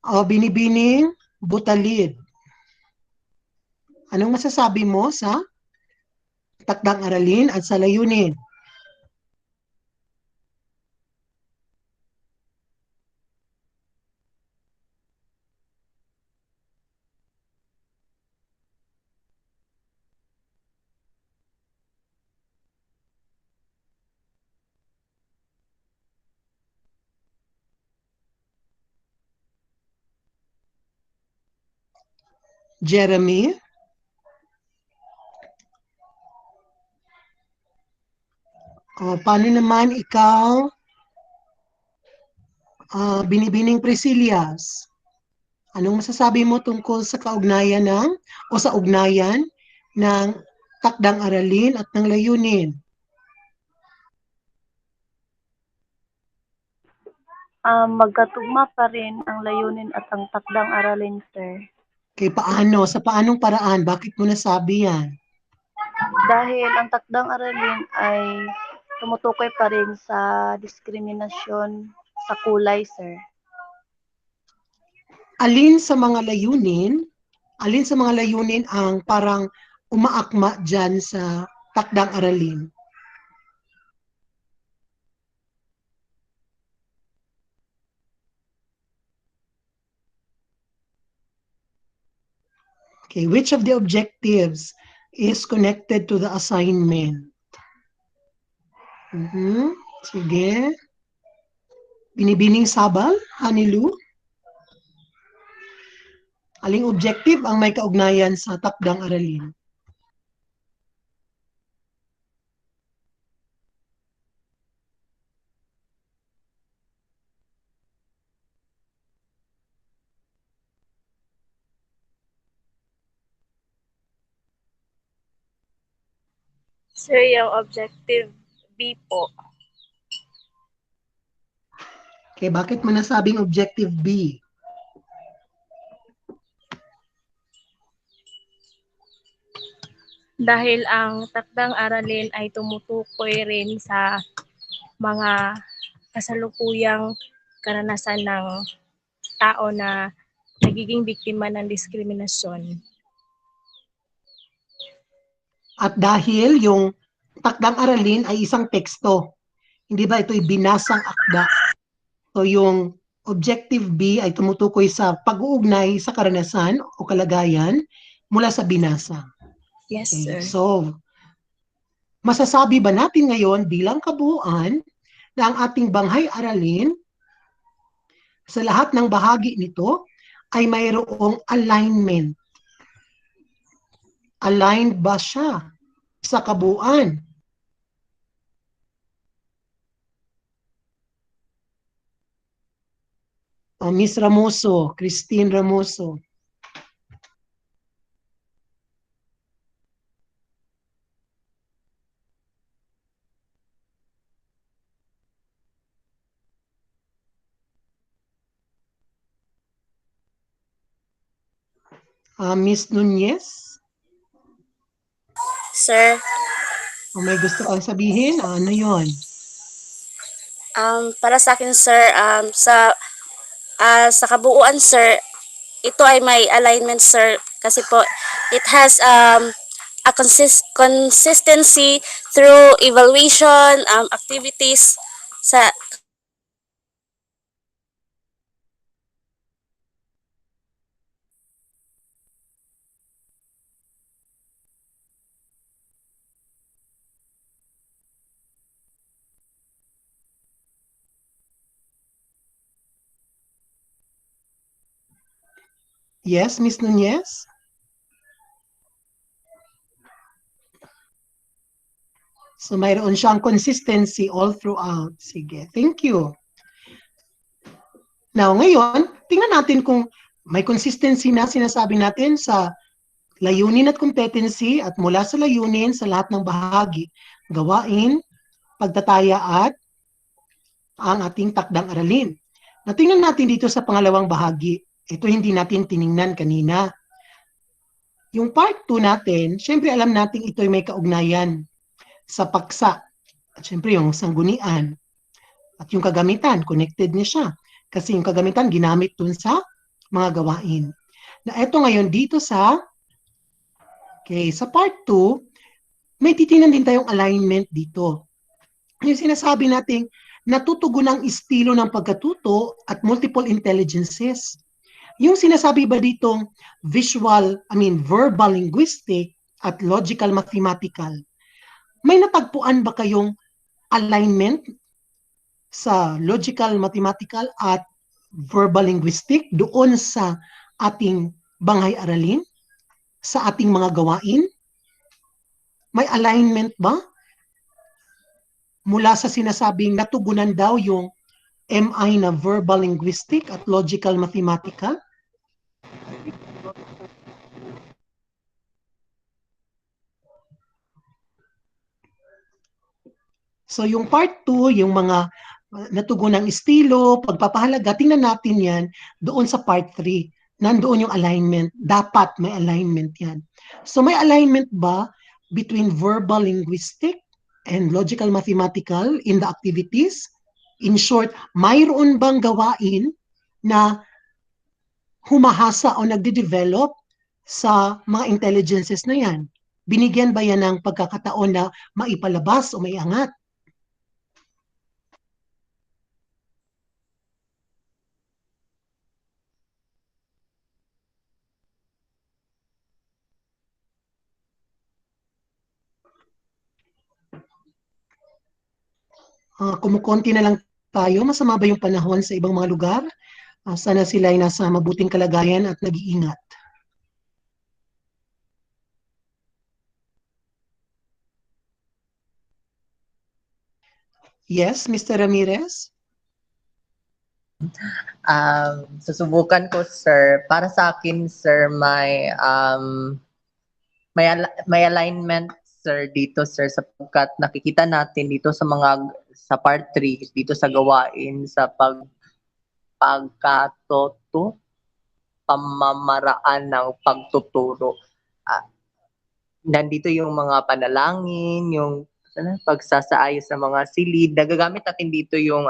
O, Binibining Butalid. Anong masasabi mo sa takdang aralin at sa layunin? Jeremy? O, paano naman ikaw, Binibining Priscillas? Anong masasabi mo tungkol sa kaugnayan o sa ugnayan ng takdang aralin at ng layunin? Magkatugma pa rin ang layunin at ang takdang aralin, sir. Kay paano? Sa paanong paraan? Bakit mo nasabi yan? Dahil ang takdang aralin ay tumutukoy pa rin sa diskriminasyon sa kulay, sir. Alin sa mga layunin ang parang umaakma dyan sa takdang aralin? Okay, which of the objectives is connected to the assignment? Sige. Binibining Sabal, Hanilu? Aling objective ang may kaugnayan sa takdang aralin? Sir, yung objective B po. Okay, bakit mo nasabing objective B? Dahil ang takdang aralin ay tumutukoy rin sa mga kasalukuyang karanasan ng tao na nagiging biktima ng diskriminasyon. At dahil yung takdang aralin ay isang teksto, hindi ba ito'y binasang akda? So yung objective B ay tumutukoy sa pag-uugnay sa karanasan o kalagayan mula sa binasa. Yes, Okay, sir. so masasabi ba natin ngayon bilang kabuuan na ang ating banghay aralin sa lahat ng bahagi nito ay mayroong alignment? Aligned ba siya sa kabuuan? Miss Ramoso, Christine Ramoso. Miss Nunez, Sir, kung may gusto kang sabihin, ano yon? para sa akin, sir, sa kabuuan, sir, ito ay may alignment, sir, kasi po it has a consistency through evaluation activities sa Yes, Miss Nunez? So mayroon siyang consistency all throughout. Sige, thank you. Now, ngayon, tingnan natin kung may consistency na sinasabi natin sa layunin at competency at mula sa layunin sa lahat ng bahagi, gawain, pagtataya at ang ating takdang aralin. Tingnan natin dito sa pangalawang bahagi. Ito hindi natin tiningnan kanina. Yung part 2 natin, syempre alam natin ito ay may kaugnayan sa paksa. At syempre yung sanggunian at yung kagamitan, connected niya siya. Kasi yung kagamitan ginamit dun sa mga gawain. Na eto ngayon dito sa part 2, may titingnan din tayong alignment dito. Yung sinasabi nating natutugon ang estilo ng pagkatuto at multiple intelligences. Yung sinasabi ba ditong verbal linguistic at logical mathematical, may natagpuan ba kayong alignment sa logical mathematical at verbal linguistic doon sa ating banghay-aralin, sa ating mga gawain? May alignment ba? Mula sa sinasabing natugunan daw yung MI na verbal linguistic at logical mathematical? So yung part 2, yung mga natugunang estilo, pagpapahalaga, tingnan natin yan doon sa part 3. Nandoon yung alignment. Dapat may alignment yan. So may alignment ba between verbal linguistic and logical mathematical in the activities? In short, mayroon bang gawain na humahasa o nagde-develop sa mga intelligences na yan? Binigyan ba yan ng pagkakataon na maipalabas o maiangat? Kumukonti na lang tayo. Masama ba yung panahon sa ibang mga lugar? Sana sila ay nasa mabuting kalagayan at nag-iingat. Yes, Mr. Ramirez? Susubukan ko, sir. Para sa akin, sir, may alignment, sir, dito, sir, sapagkat nakikita natin dito sa part 3, dito sa gawain, sa pagkatoto, pamamaraan ng pagtuturo. Nandito yung mga panalangin, yung pagsasaayos ng mga silid. Nagagamit natin dito yung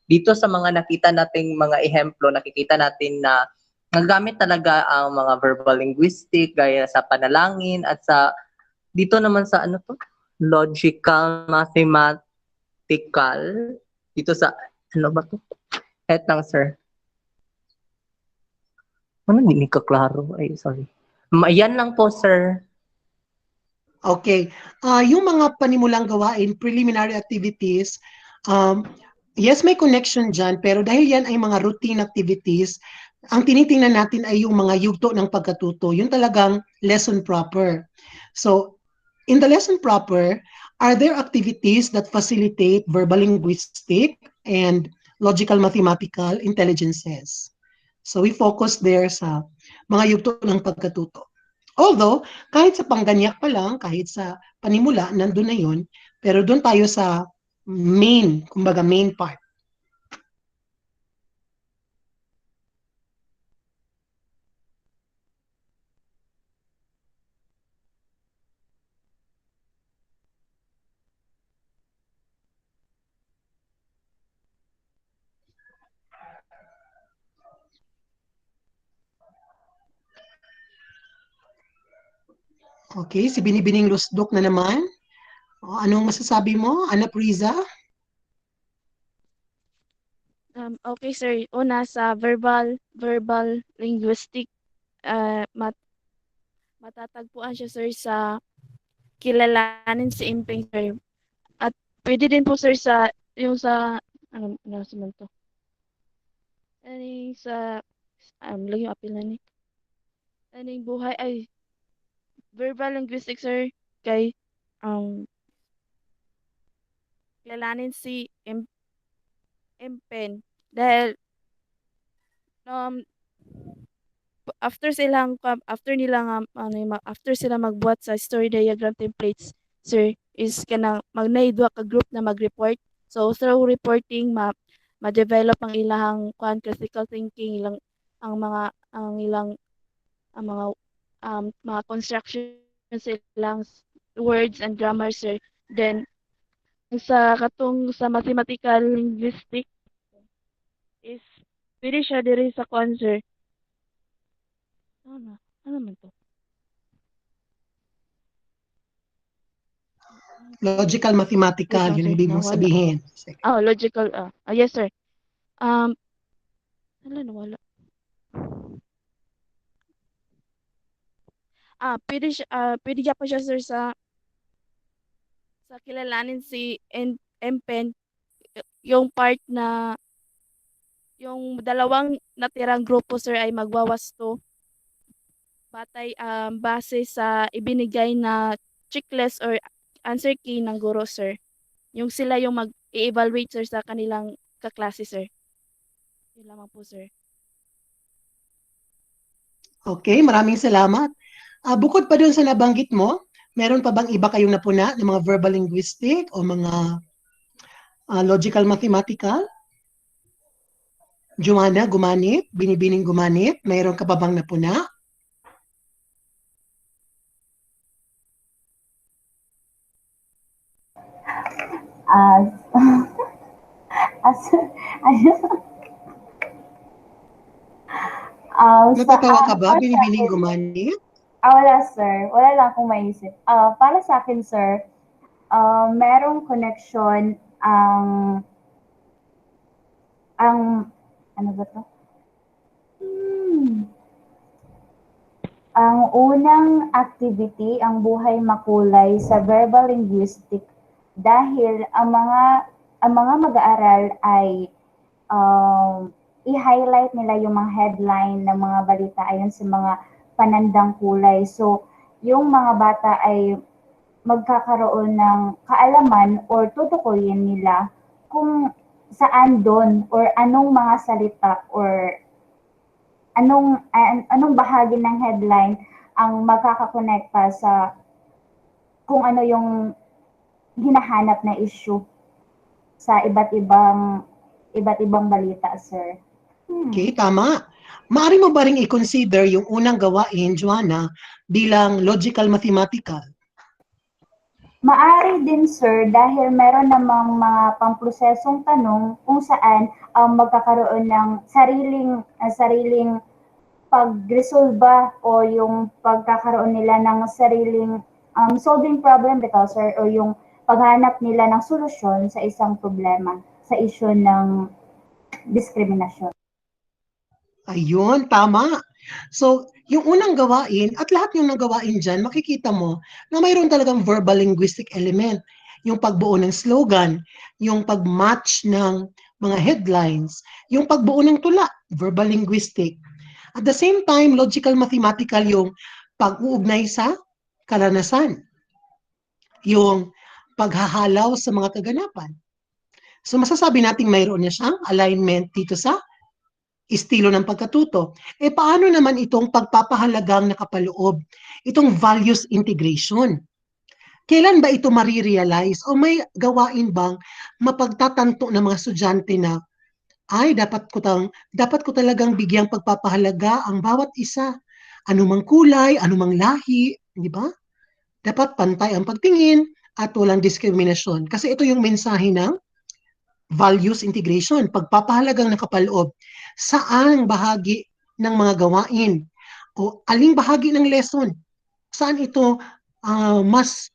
dito sa mga nakita nating mga ehemplo, nakikita natin na nagagamit talaga ang mga verbal linguistic gaya sa panalangin at sa dito naman sa logical mathematical dito sa ba to? Lang, sir. Hindi ka klaro. Ay, sorry. Yan lang po, sir. Okay. Yung mga panimulang gawain, preliminary activities, yes, may connection dyan, pero dahil yan ay mga routine activities, ang tinitingnan natin ay yung mga yugto ng pagkatuto, yung talagang lesson proper. So, in the lesson proper, are there activities that facilitate verbal linguistic and logical mathematical intelligences? So, we focus there sa mga yugto ng pagkatuto. Although, kahit sa pangganyak pa lang, kahit sa panimula, nandun na yun, pero doon tayo sa main part. Okay, si Binibining Lusdok na naman. Anong masasabi mo, Ana Priza? Okay, sir. Una sa verbal linguistic, matatagpuan siya, sir, sa kilalanin si Impeng, sir. At pwede din po, sir, sa yung sa ano naman to? Ani sa lagi yung apil na ni. Aning buhay ay verbal linguistic, sir, kay kilalanin si Impen dahil after sila magbuhat sa story diagram templates, sir, is kanang magnaidwa ka group na mag-report. So through reporting ma-develop ang ilang critical thinking, ilang ang mga ang ilang ang mga constructions ilang words and grammar, sir. Then sa katong sa mathematical linguistic is pwede siya diri sa kwan, sir. Ano man to? Logical, mathematical, Wait lang, yun sir. ibig mong Nawala. sabihin. Logical. Yes, sir. Nawala. Pwede siya pa siya, sir, sa kilalanin si Empen, yung part na yung dalawang natirang grupo, sir, ay magwawasto base sa ibinigay na checklist or answer key ng guro, sir. Yung sila yung mag-i-evaluate, sir, sa kanilang kaklase, sir. Yun lamang po, sir. Okay, maraming salamat. Bukod pa dun sa nabanggit mo, meron pa bang iba kayong napuna ng mga verbal linguistic o mga logical mathematical? Joanna, gumanit? Binibining gumanit? Mayroon ka pa bang napuna? As, as, Natatawa ka ba? Binibining gumanit? Wala, sir. Wala lang akong maisip. Para sa akin, sir, merong connection ano ba to? Ang unang activity, ang buhay makulay sa verbal linguistic dahil ang mga mag-aaral ay i-highlight nila yung mga headline ng mga balita ayon sa mga panandang kulay. So, yung mga bata ay magkakaroon ng kaalaman or tutukuyin nila kung saan doon or anong mga salita or anong bahagi ng headline ang magkakakonekta sa kung ano yung hinahanap na issue sa iba't ibang balita, sir. Okay, tama. Maaari mo ba rin i-consider yung unang gawain, Joanna, bilang logical mathematical? Maari din, sir, dahil meron namang mga pamprosesong tanong kung saan magkakaroon ng sariling pagresolba o yung pagkakaroon nila ng sariling solving problem bitaw, sir, o yung paghanap nila ng solusyon sa isang problema, sa issue ng diskriminasyon. Ayun, tama. So, yung unang gawain at lahat yung nagawain dyan, makikita mo na mayroon talagang verbal linguistic element. Yung pagbuo ng slogan, yung pag-match ng mga headlines, yung pagbuo ng tula, verbal linguistic. At the same time, logical mathematical yung pag-uugnay sa karanasan. Yung paghahalaw sa mga kaganapan. So masasabi natin mayroon niya siyang alignment dito sa estilo ng pagkatuto. Paano naman itong pagpapahalagang nakapaloob, itong values integration? Kailan ba ito marirealize o may gawain bang mapagtatanto ng mga estudyante na ay dapat ko talagang bigyang pagpapahalaga ang bawat isa, anumang kulay, anumang lahi, di ba? Dapat pantay ang pagtingin at walang diskriminasyon. Kasi ito yung mensahe ng values integration, pagpapahalagang nakapaloob. Saan bahagi ng mga gawain o aling bahagi ng lesson? Saan ito mas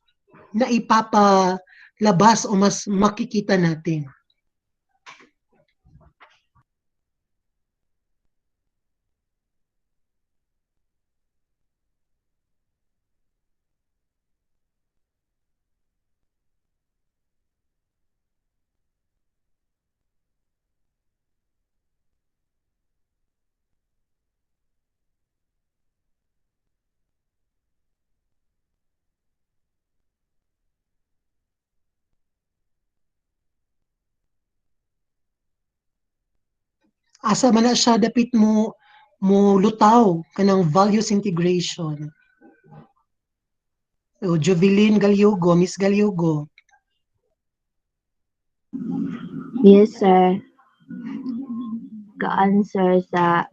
naipapalabas o mas makikita natin? Asa man na siya dapit mo lutaw kanang values integration. So, Jovelyn Galyogo, Miss Galyogo. Yes, sir. ka-answer sa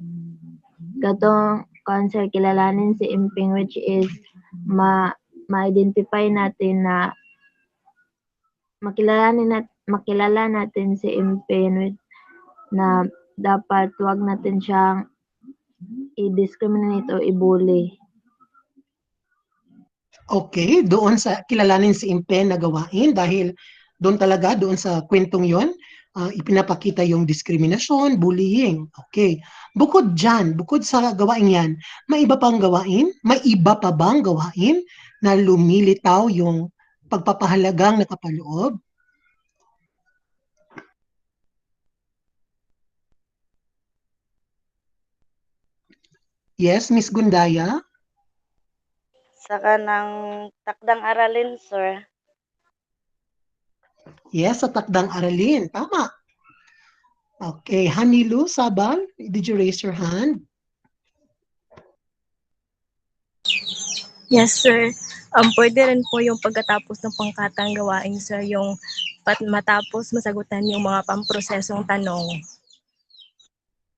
katong answer kilalanin si imping, which is ma-identify natin na makilala natin si imping na dapat wag natin siyang i-discriminate o i-bully. Okay, doon sa kilalanin si Impen na gawain dahil doon talaga, doon sa kwentong yon, ipinapakita yung diskriminasyon, bullying. Okay. Bukod dyan, bukod sa gawain yan, may iba pang gawain? May iba pa bang gawain na lumilitaw yung pagpapahalagang nakapaloob? Yes, Miss Gundaya? Sa kanang takdang aralin, sir. Yes, sa takdang aralin. Tama. Okay, Hanilu Sabal, did you raise your hand? Yes, sir. Pwede rin po yung pagkatapos ng pangkatang gawain, sir, yung matapos masagutan yung mga pamprosesong tanong.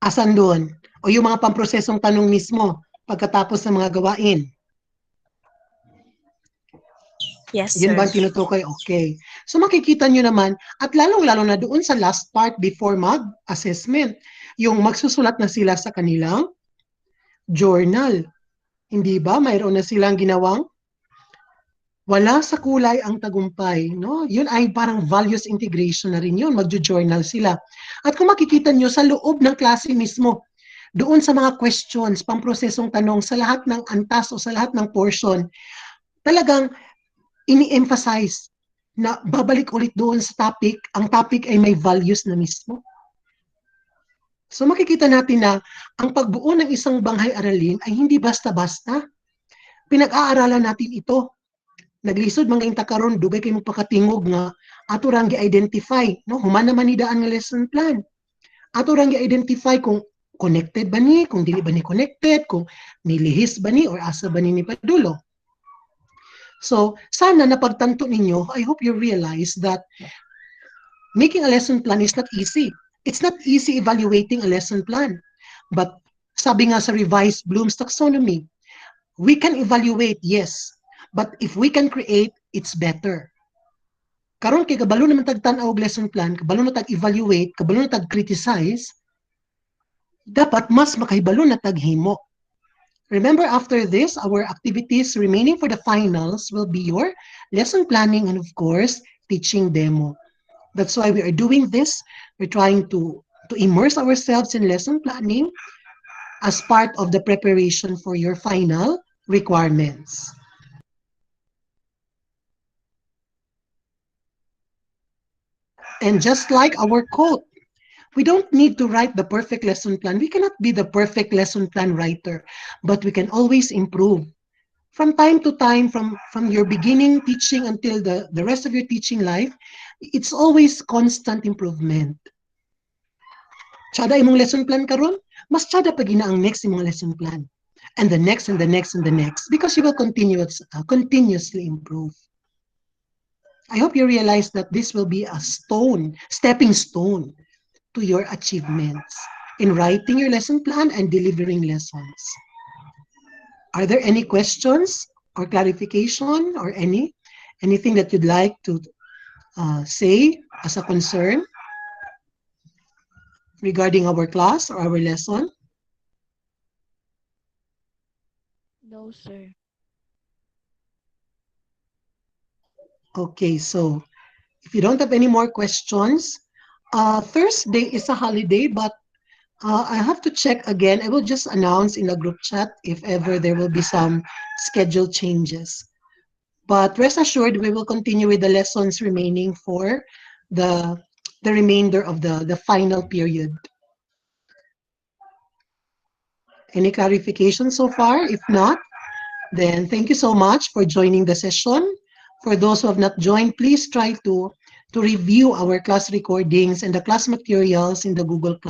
Asan doon? O yung mga pamprosesong tanong mismo pagkatapos ng mga gawain? Yes, Yun sir. ba ang tinutukoy? Okay. So makikita nyo naman, at lalong-lalo na doon sa last part before mag-assessment, yung magsusulat na sila sa kanilang journal. Hindi ba? Mayroon na silang ginawang wala sa kulay ang tagumpay. No? Yun ay parang values integration na rin yun. Magjo-journal sila. At kung makikita nyo sa loob ng klase mismo, doon sa mga questions, pamprosesong tanong, sa lahat ng antas o sa lahat ng portion, talagang ini-emphasize na babalik ulit doon sa topic, ang topic ay may values na mismo. So makikita natin na ang pagbuo ng isang banghay aralin ay hindi basta-basta. Pinag-aaralan natin ito. Naglisod mga intakaron, dugay kayo magpakatingog nga ato rang gi-identify, no? Human naman ni daan nga lesson plan. Ato rang gi-identify kung connected ba ni, kung dili ba ni connected, kung nilihis ba ni or asa ba ni padulo. So, sana napagtanto ninyo, I hope you realize that making a lesson plan is not easy. It's not easy evaluating a lesson plan. But sabi nga sa revised Bloom's taxonomy, we can evaluate, yes. But if we can create, it's better. Karon kay kabalo naman tagtan-aw og lesson plan, kabalo na tag-evaluate, kabalo na tag-criticize, dapat mas makahibalo na taghimo. Remember, after this, our activities remaining for the finals will be your lesson planning and, of course, teaching demo. That's why we are doing this. We're trying to immerse ourselves in lesson planning as part of the preparation for your final requirements. And just like our quote, we don't need to write the perfect lesson plan. We cannot be the perfect lesson plan writer, but we can always improve. From time to time, from your beginning teaching until the rest of your teaching life, it's always constant improvement. Tsada imong lesson plan karon, mas tsada pag ina ang next imong lesson plan. And the next and the next and the next, because you will continuously improve. I hope you realize that this will be a stepping stone to your achievements in writing your lesson plan and delivering lessons. Are there any questions or clarification or anything that you'd like to say as a concern regarding our class or our lesson? No, sir. Okay, so if you don't have any more questions, Thursday is a holiday, but I have to check again. I will just announce in the group chat if ever there will be some schedule changes. But rest assured, we will continue with the lessons remaining for the remainder of the final period. Any clarification so far? If not, then thank you so much for joining the session. For those who have not joined, please try to review our class recordings and the class materials in the Google Classroom.